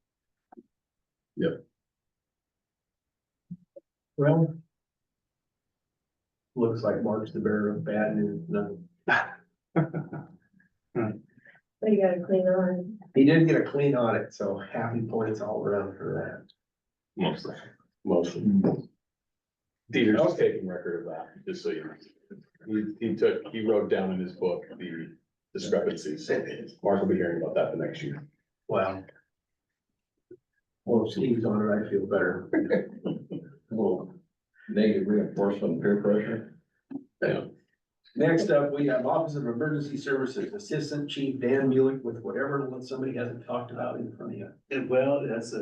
Yep. Well, looks like Mark's the bearer of bad news. No. So you got a clean on. He did get a clean audit, so happy points all around for Mostly. Peter's just taking record of that, just so you know. He wrote down in his book the discrepancies. Mark will be hearing about that the next year. that. Well, if Steve's on it, I feel better. Well, negative reinforcement, peer pressure. Yeah. Next up, we have Office of Emergency Services, Assistant Chief Dan Mueller with whatever somebody hasn't talked about in front of you. Well, that's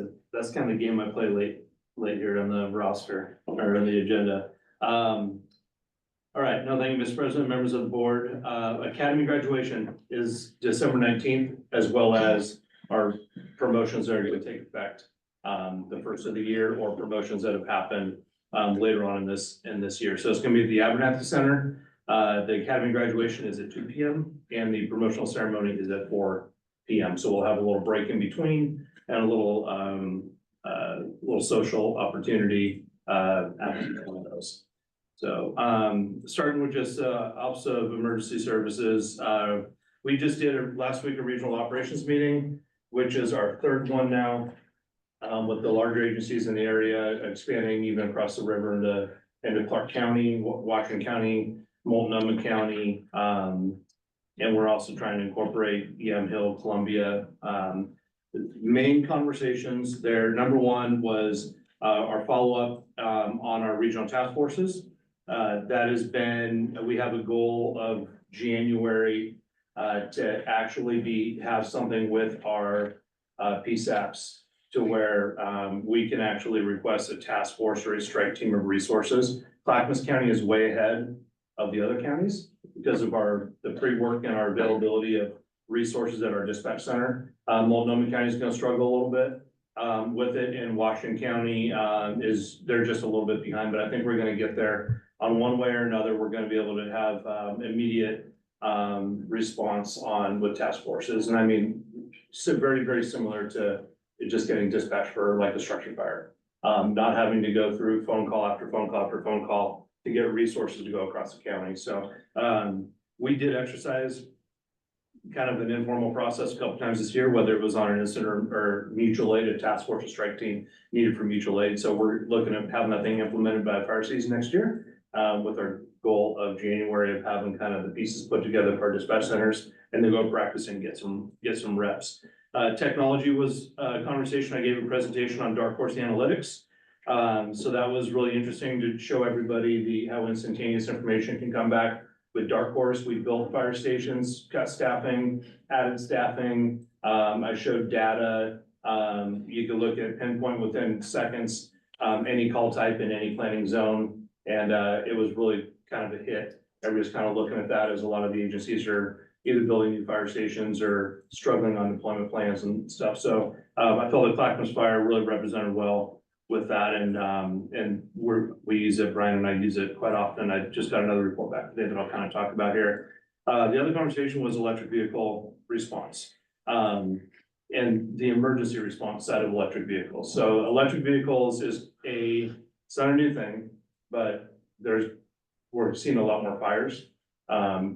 kind of the game I play late here on the roster or on the agenda. All right, no, thank you, Mr. President, members of the board. Academy graduation is December 19th, as well as our promotions that are going to take effect the first of the year, or promotions that have happened later on in this year. So it's gonna be at the Abernathy Center. The Academy graduation is at 2 p.m. and the promotional ceremony is at 4 p.m. So we'll have a little break in between and a little social opportunity after one of those. So starting with just Office of Emergency Services, we just did last week a regional operations meeting, which is our third one now. With the larger agencies in the area, expanding even across the river into Clark County, Washington County, Multnomah County. And we're also trying to incorporate Hill, Columbia. The main conversations there, number one was our follow-up on our regional task forces. That has been, we have a goal of January to actually have something with our PSAPs to where we can actually request a task force or a strike team of resources. Clackamas County is way ahead of the other counties because of the pre-work and our availability of resources at our dispatch center. Multnomah County is going to struggle a little bit with it, and Washington County they're just a little bit behind, but I think we're going to get there on one way or another. We're going to be able to have immediate response with task forces. And I mean, so very, very similar to just getting dispatched for like a structure fire. Not having to go through phone call after phone call after phone call to get resources to go across the county. So we did exercise kind of an informal process a couple times this year, whether it was on an incident or mutual aid, a task force or strike team needed for mutual aid. So we're looking at having that thing implemented by fire season next year, with our goal of January of having kind of the pieces put together for our dispatch centers and then go practice and get some reps. Technology was a conversation. I gave a presentation on Dark Horse Analytics. So that was really interesting to show everybody how instantaneous information can come back with Dark Horse. We built fire stations, cut staffing, added staffing. I showed data. You can look at pinpoint within seconds, any call type in any planning zone. And it was really kind of a hit. Everybody's kind of looking at that as a lot of the agencies are either building new fire stations or struggling on deployment plans and stuff. So I felt that Clackamas Fire really represented well with that, and we use it. Brian and I use it quite often. I just got another report back today that I'll kind of talk about here. The other conversation was electric vehicle response and the emergency response side of electric vehicles. So electric vehicles it's not a new thing, but we're seeing a lot more fires.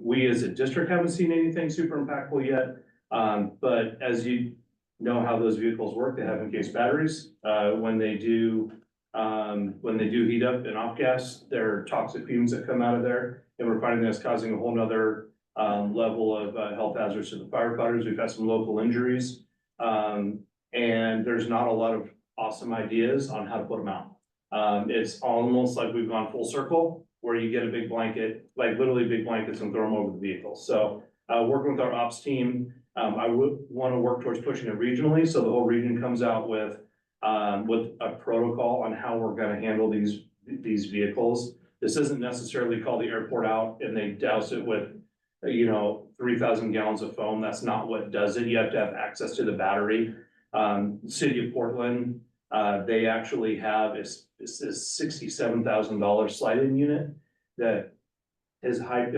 We as a district haven't seen anything super impactful yet. But as you know how those vehicles work, they have encased batteries. When they do heat up and off gas, there are toxic fumes that come out of there. And we're finding that's causing a whole nother level of health hazards to the firefighters. We've had some local injuries. And there's not a lot of awesome ideas on how to put them out. It's almost like we've gone full circle where you get a big blanket, like literally big blankets, and throw them over the vehicle. So working with our ops team, I would want to work towards pushing it regionally. So the whole region comes out with a protocol on how we're going to handle these vehicles. This isn't necessarily called the airport out and they douse it with, 3,000 gallons of foam. That's not what does it. You have to have access to the battery. City of Portland, they actually have this $67,000 slide-in unit that is high.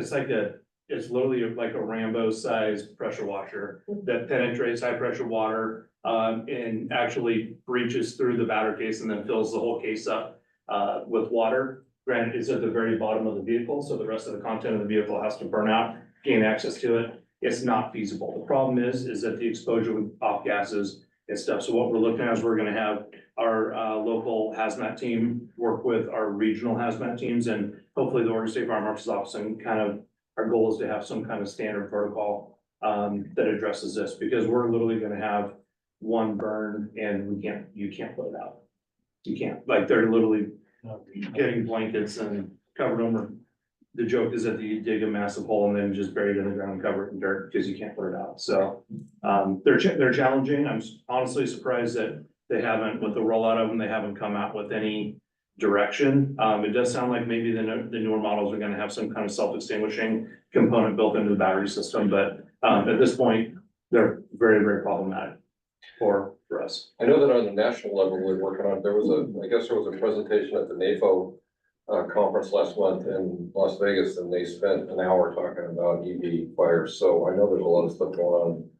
It's literally like a Rambo sized pressure washer that penetrates high pressure water and actually breaches through the battery case and then fills the whole case up with water. Granted, it's at the very bottom of the vehicle, so the rest of the content of the vehicle has to burn out, gain access to it. It's not feasible. The problem is that the exposure with off gases and stuff. So what we're looking at is we're going to have our local hazmat team work with our regional hazmat teams, and hopefully the Oregon State Fire Marshal's Office, and kind of our goal is to have some kind of standard protocol that addresses this, because we're literally going to have one burn and you can't put it out. You can't, like, they're literally getting blankets and covered them. The joke is that you dig a massive hole and then just bury it in the ground and cover it in dirt because you can't put it out. So they're challenging. I'm honestly surprised that They haven't, with the rollout of them, they haven't come out with any direction. It does sound like maybe the newer models are gonna have some kind of self-extinguishing component built into the battery system, but, at this point, they're very, very problematic for us. I know that on the national level, we're working on, I guess there was a presentation at the NAFO conference last month in Las Vegas, and they spent an hour talking about EV fires, so I know there's a lot of stuff going on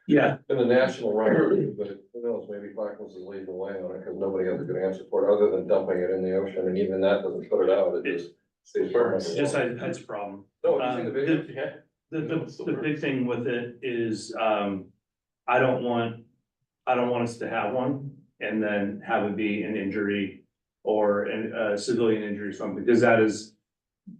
Yeah, in the national realm, but who knows, maybe Clackamas is leading the way on it, because nobody has a good answer for it, other than dumping it in the ocean, and even that doesn't put it out, it just stays burning. it's just, that's a problem. No, have you seen the video? The big thing with it is, I don't want us to have one and then have it be an injury or a civilian injury or something, because that is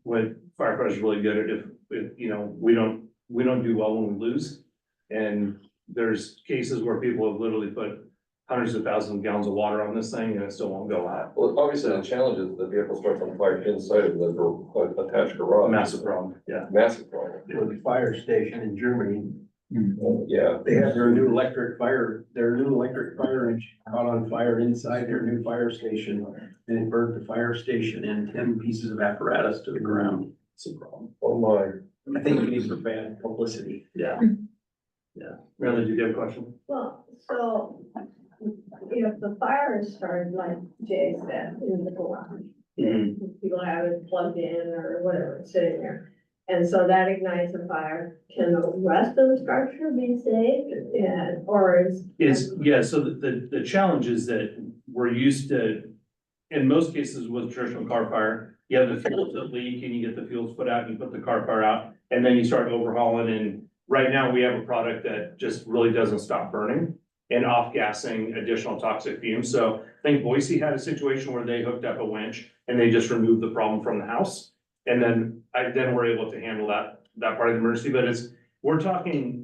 what firefighters are really good at. If, you know, we don't do well when we lose. And there's cases where people have literally put hundreds of thousands of gallons of water on this thing and it still won't go out. Well, obviously, the challenge is the vehicle starts on fire inside of the attached garage. Massive problem, yeah. Massive problem. With the fire station in Germany, Yeah. they had their new electric fire engine caught on fire inside their new fire station. And it burned the fire station and 10 pieces of apparatus to the ground. It's a problem. Oh my. I think we need for bad publicity. Yeah. Yeah. Really, did you have a question? Well, so if the fire is started, like Jay said, in the garage, people have it plugged in or whatever, it's sitting there. And so that ignites a fire. Can the rest of the structure be saved? And, or is? Yeah, so the challenge is that we're used to, in most cases with traditional car fire, you have the fuels that leak and you get the fuels put out, and you put the car fire out, and then you start overhauling. And right now we have a product that just really doesn't stop burning and off-gassing additional toxic fumes. So I think Boise had a situation where they hooked up a winch and they just removed the problem from the house. And then we're able to handle that part of the emergency, but we're talking,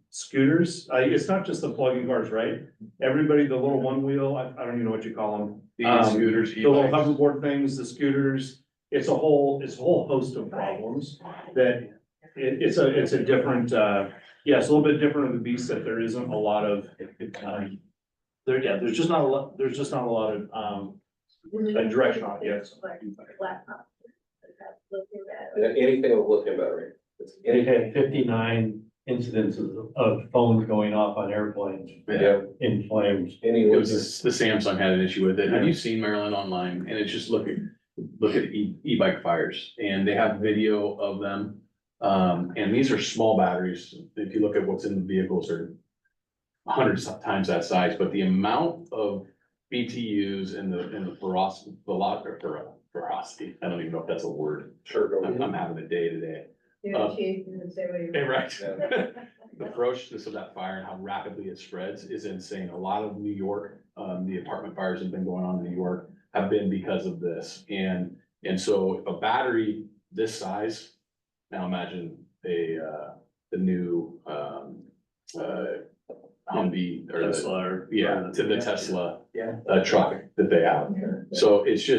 scooters. It's not just the plug-in cars, right? Everybody, the little one wheel, I don't even know what you call them. Scooters, The little e-bikes. hoverboard things, the scooters. It's a whole host of problems that it's a different, it's a little bit different of a beast, that there isn't a lot of, there's just not a lot of, direction on it, yes. Laptop. Yeah, anything with lithium battery. They had 59 incidences of phones going off on airplanes Yeah. in flames. Any It was the Samsung had an issue with it. Have you seen Maryland online? And it's just look at e-bike fires, and they have video of them. And these are small batteries. If you look at what's in the vehicles, are hundreds of times that size, but the amount of BTUs and the ferocity, I don't even know if that's a word. Sure. Go ahead. I'm having a day today. Chief, you can say what you Hey, want. right. Yeah. The ferociousness of that fire and how rapidly it spreads is insane. A lot of New York, the apartment fires have been going on in New York have been because of this. And so a battery this size, now imagine the new, Humvee or Tesla the Tesla Yeah. truck that they have. So it's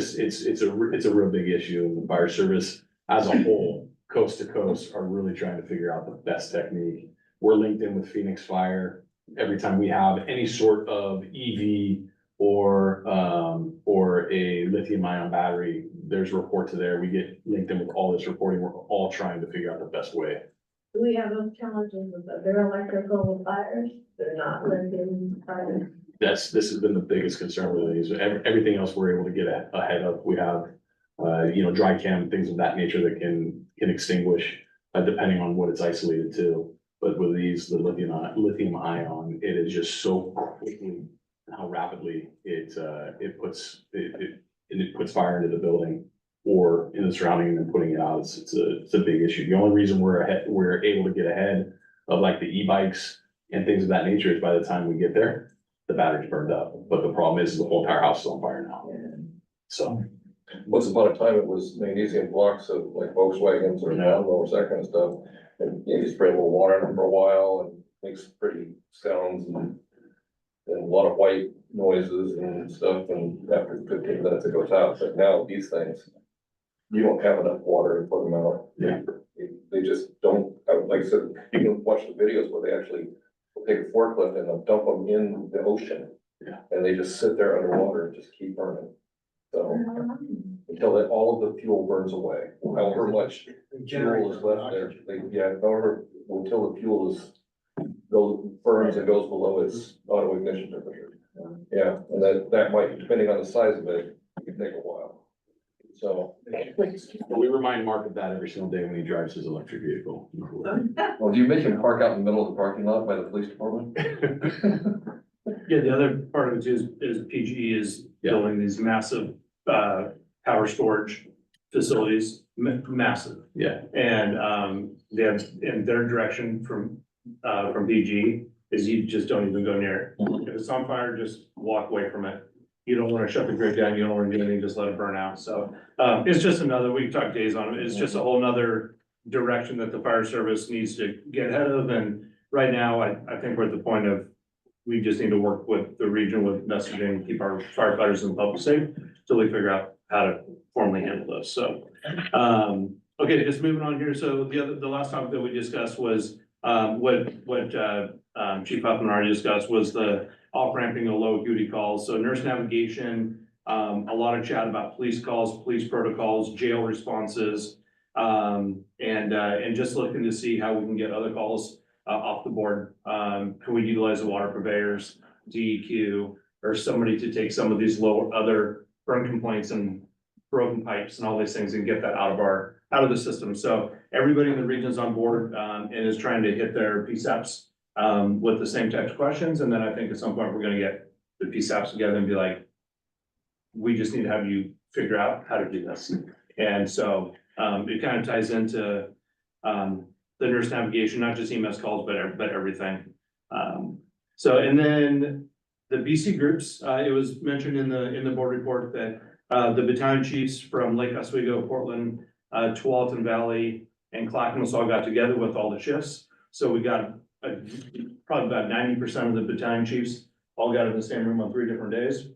a real big issue, and the fire service as a whole, coast to coast, are really trying to figure out the best technique. We're linked in with Phoenix Fire. Every time we have any sort of EV or a lithium ion battery, there's reports there. We get linked in with all this reporting. We're all trying to figure out the best way. Do we have those challenges with other electrical fires? They're not lithium fires. This has been the biggest concern with these. Everything else we're able to get ahead of. We have, dry chem, things of that nature that can extinguish, depending on what it's isolated to. But with these, the lithium ion, it is just so quickly, how rapidly it puts fire into the building or in the surrounding and putting it out. It's a big issue. The only reason we're able to get ahead of like the e-bikes and things of that nature is by the time we get there, the battery's burned up. But the problem is the whole entire house is on fire now. So. Once upon a time, it was magnesium blocks of like Volkswagens or lawnmowers, that kind of stuff. And you spray a little water in them for a while and makes pretty sounds and a lot of white noises and stuff. And after 15 minutes, it goes out. But now these things, you don't have enough water to put them out. Yeah. They just don't, like I said, you can watch the videos where they actually will take a forklift and they'll dump them in the ocean Yeah. And they just sit there underwater and just keep burning. So until all of the fuel burns away, however much fuel is left there, until the fuel burns and goes below its auto ignition temperature. Yeah, and that might, depending on the size of it, can take a while. So. We remind Mark of that every single day when he drives his electric vehicle. Well, do you make him park out in the middle of the parking lot by the police department? Yeah, the other part of it is PGE is building these massive, power storage facilities, massive. Yeah. And, they have, and their direction from PGE is you just don't even go near it. If it's on fire, just walk away from it. You don't wanna shut the grid down, you don't wanna do anything, just let it burn out. So, it's just another, we can talk days on it, it's just a whole nother direction that the fire service needs to get ahead of. And right now, I think we're at the point of, we just need to work with the region with messaging, keep our firefighters and the public safe, till we figure out how to formally handle this. So, okay, just moving on here. So the last topic that we discussed was, what Chief Huffman already discussed was the off-ramping of low acuity calls. So nurse navigation, a lot of chat about police calls, police protocols, jail responses, and just looking to see how we can get other calls off the board. Can we utilize the water purveyors, DEQ, or somebody to take some of these other burn complaints and broken pipes and all these things and get that out of the system. So everybody in the region's on board, and is trying to hit their PSAPs, with the same types of questions. And then I think at some point we're gonna get the PSAPs together and be like, we just need to have you figure out how to do this. And so, it kind of ties into, the nurse navigation, not just EMS calls, but everything. So, and then the BC groups, it was mentioned in the board report that, the battalion chiefs from Lake Oswego, Portland, Tualatin Valley, and Clackamas all got together with all the shifts. So we got probably about 90% of the battalion chiefs all got in the same room on 3 different days.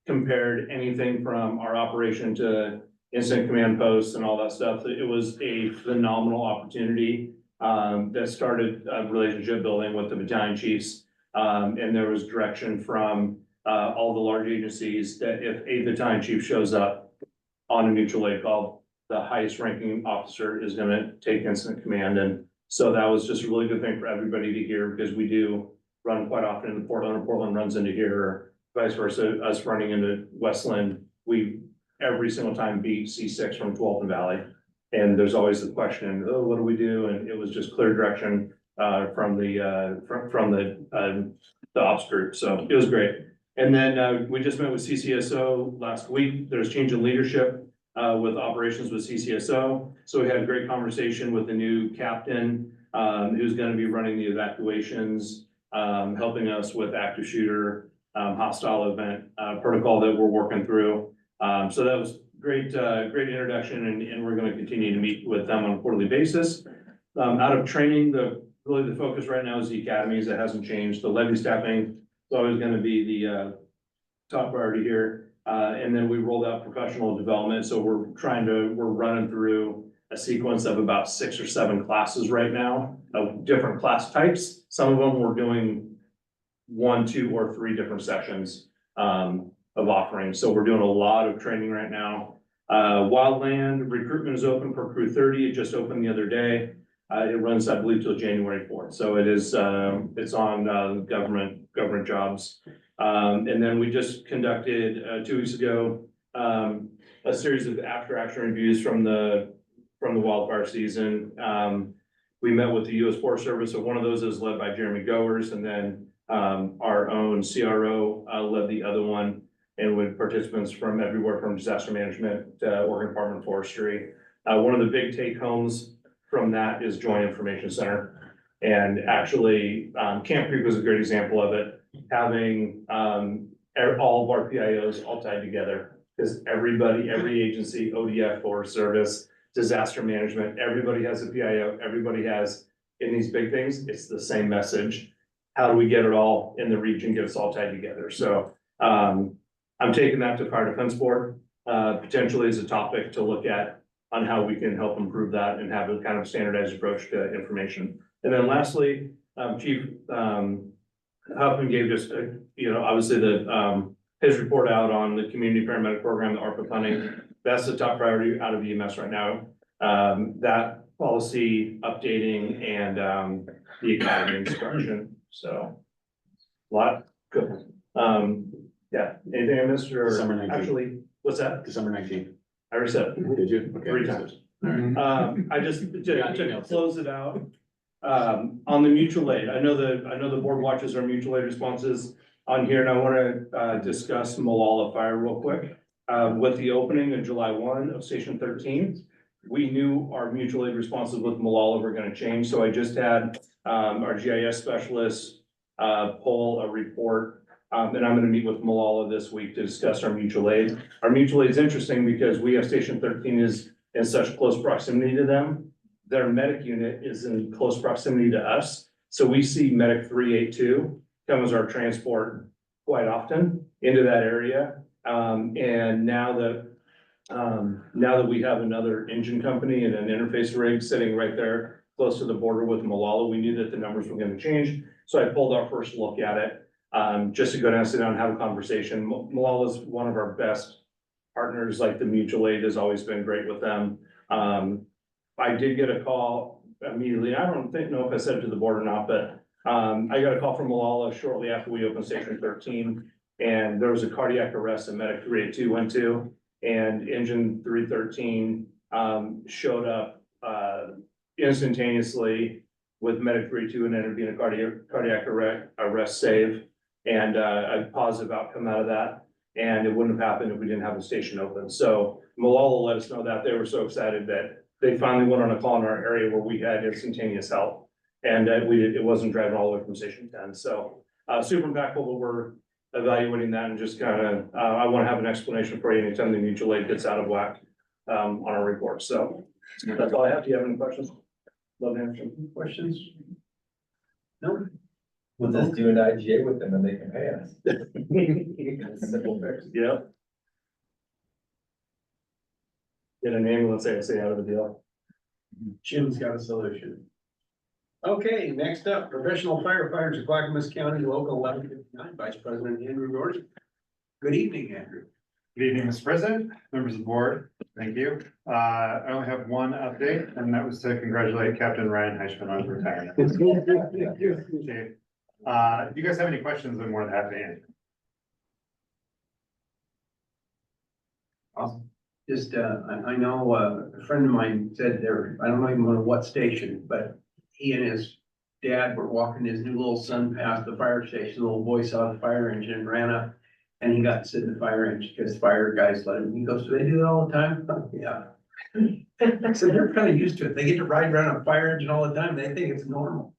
Compared anything from our operation to incident command posts and all that stuff. It was a phenomenal opportunity that started a relationship building with the battalion chiefs. And there was direction from all the large agencies that if a battalion chief shows up on a mutual aid call, the highest ranking officer is gonna take incident command. And so that was just a really good thing for everybody to hear, because we do run quite often in Portland, or Portland runs into here, or vice versa, us running into Westland. We every single time beat C6 from Tualatin Valley. And there's always the question, oh, what do we do? And it was just clear direction from the ops group. So it was great. And then we just met with CCSO last week. There's change in leadership with operations with CCSO. So we had a great conversation with the new captain who's going to be running the evacuations, helping us with active shooter, hostile event protocol that we're working through. So that was great, great introduction, and we're going to continue to meet with them on a quarterly basis. Out of training, really the focus right now is the academies. It hasn't changed. The levy staffing is always going to be the top priority here. And then we rolled out professional development. So we're running through a sequence of about 6 or 7 classes right now of different class types. Some of them we're doing 1, 2, or 3 different sessions of offerings. So we're doing a lot of training right now. Wildland recruitment is open for Crew 30. It just opened the other day. It runs, I believe, till January 4th. So it is, it's on government jobs. And then we just conducted 2 weeks ago a series of after action reviews from the wildfire season. We met with the U.S. Forest Service. So one of those is led by Jeremy Goers, and then our own CRO led the other one, and with participants from everywhere from disaster management, Oregon Department of Forestry. One of the big take homes from that is Joint Information Center. And actually, Camp Creek was a great example of it, having all of our PIOs all tied together, because every agency, ODF, Forest Service, disaster management, everybody has a PIO, everybody has, in these big things, it's the same message. How do we get it all in the region, get us all tied together? So I'm taking that to Fire Defense Board, potentially as a topic to look at on how we can help improve that and have a kind of standardized approach to information. And then lastly, Chief Huffman gave just, obviously his report out on the community paramedic program, the ARPA funding. That's the top priority out of EMS right now. That policy updating and, the academy instruction, so. A lot, good. Yeah, anything I missed or December 19th. actually, what's that? December 19th. I already said it. Did you? Okay. 3 times. All right. I just, Got to emails. close it out, on the mutual aid, I know the board watches our mutual aid responses on here, and I wanna, discuss Malala Fire real quick. With the opening of July 1 of Station 13, we knew our mutual aid responses with Malala were gonna change, so I just had, our GIS specialists, pull a report. And I'm gonna meet with Malala this week to discuss our mutual aid. Our mutual aid is interesting because we have Station 13 is in such close proximity to them. Their medic unit is in close proximity to us. So we see medic 382 come as our transport quite often into that area. And now that we have another engine company and an interface rig sitting right there close to the border with Malala, we knew that the numbers were gonna change. So I pulled our first look at it. Just to go down, sit down and have a conversation. Malala is one of our best partners, like the mutual aid has always been great with them. I did get a call immediately. I don't know if I said it to the board or not, but I got a call from Malala shortly after we opened Station 13. And there was a cardiac arrest that medic 382 went to, and engine 313 showed up instantaneously with medic 382 and ended up being a cardiac arrest save. And a positive outcome out of that. And it wouldn't have happened if we didn't have the station open. So Malala let us know that. They were so excited that they finally went on a call in our area where we had instantaneous help. And it wasn't driving all the way from Station 10. So super impactful, but we're evaluating that and just kind of, I want to have an explanation for you anytime the mutual aid gets out of whack on our report. So that's all I have. Do you have any questions? Love to answer any questions. No? We'll just do an IGA with them and they can pay us. Simple fix. Yeah. Get an ambulance ASA out of the deal. Jim's got a solution. Okay, next up, professional firefighters of Clackamas County, Local 1159, Vice President Andrew Gordy. Good evening, Andrew. Good evening, Mr. President, members of the board. Thank you. I only have one update, and that was to congratulate Captain Ryan Heischman on his retirement. If you guys have any questions, I'm more than happy to answer. Awesome. Just, I know, a friend of mine said there, I don't even know what station, but he and his dad were walking his new little son past the fire station. The little boy saw the fire engine, ran up, and he got to sit in the fire engine because fire guys let him. He goes, "Do they do that all the time?" Yeah. So they're kind of used to it. They get to ride around a fire engine all the time. They think it's normal.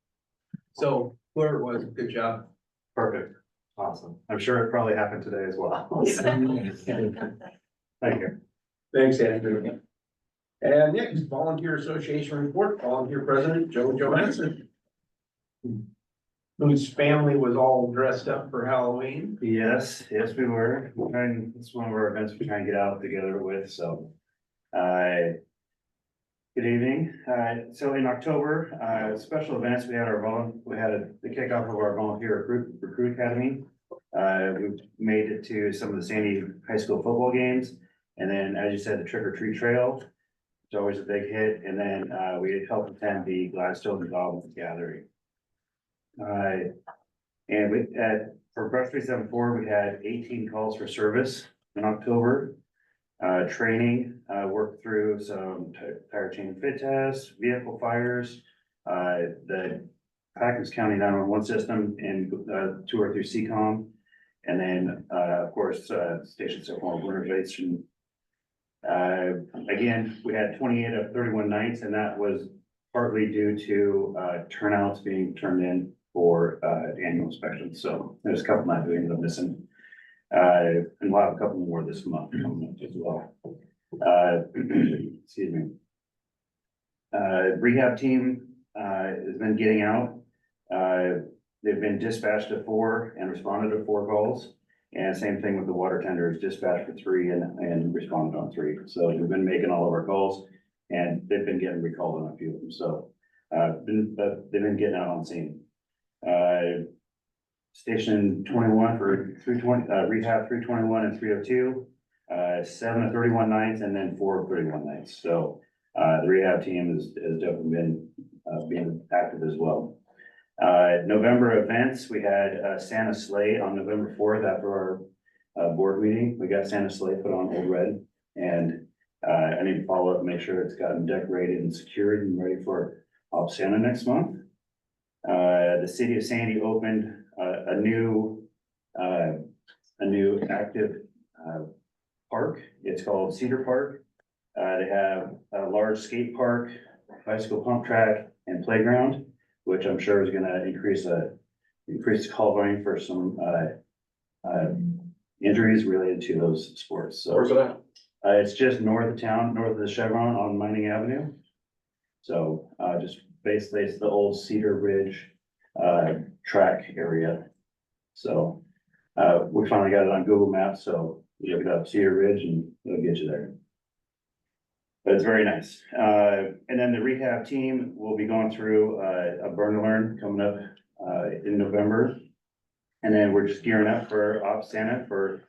So whoever it was, good job. Perfect. Awesome. I'm sure it probably happened today as well. Thank you. Thanks, Andrew. And next, Volunteer Association report, volunteer president Joe Johansson, whose family was all dressed up for Halloween. Yes, we were. It's one of our events we're trying to get out together with, so. Good evening. So in October, special events, we had the kickoff of our volunteer recruit academy. We made it to some of the Sandy High School football games. And then, as you said, the trick or treat trail, it's always a big hit. And then, we helped attend the Gladstone Goblins Gathering. And for Brush 374, we had 18 calls for service in October. Training, worked through some tire chain fit tests, vehicle fires, the Clackamas County 911 system, and tour through CCOM. And then, of course, station support organization. Again, we had 28 of 31 nights, and that was partly due to turnouts being turned in for annual inspections. So there's a couple that we ended up missing. And we'll have a couple more this month coming up as well. Excuse me. Rehab team has been getting out. They've been dispatched to 4 and responded to 4 calls. And same thing with the water tenders, dispatched for 3 and responded on 3. So we've been making all of our calls, and they've been getting recalled on a few of them. So they've been getting out on scene. Station 21 for 320, rehab 321 and 302. 7 of 31 nights and then 4 of 31 nights. So the rehab team has definitely been being active as well. November events, we had Santa Sleigh on November 4th after our board meeting. We got Santa Sleigh put on Old Red, and I need to follow up, make sure it's gotten decorated and secured and ready for Op Santa next month. The city of Sandy opened a new active park. It's called Cedar Park. They have a large skate park, bicycle pump track, and playground, which I'm sure is gonna increase the call volume for some injuries related to those sports. So Where's it at? it's just north of town, north of the Chevron on Mining Avenue. So just basically it's the old Cedar Ridge track area. So we finally got it on Google Maps, so you look it up Cedar Ridge and it'll get you there. But it's very nice. And then the rehab team will be going through a burn and learn coming up in November. And then we're just gearing up for Op Santa for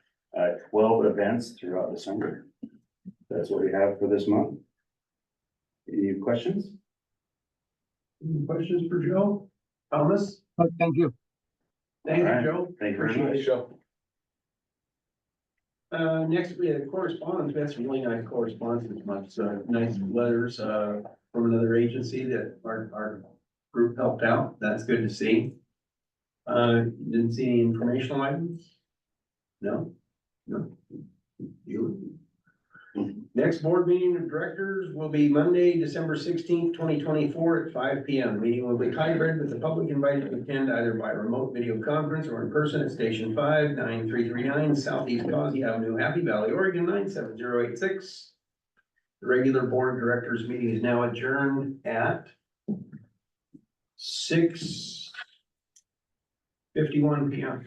12 events throughout December. That's what we have for this month. Any questions? Any questions for Joe? Thomas? Thank you. Thank you, All right. Joe. Thank you very Appreciate much. it. Next, we have correspondence. We had some really nice correspondence this month. So nice letters, from another agency that our group helped out. That's good to see. Didn't see any informational items? No? No? You? Next board meeting of directors will be Monday, December 16th, 2024 at 5 p.m. Meeting will be hybrid with the public invited to attend either by remote video conference or in person at Station 5, 9339 Southeast Causey Avenue, Happy Valley, Oregon, 97086. The regular board of directors meeting is now adjourned at 6:51 p.m.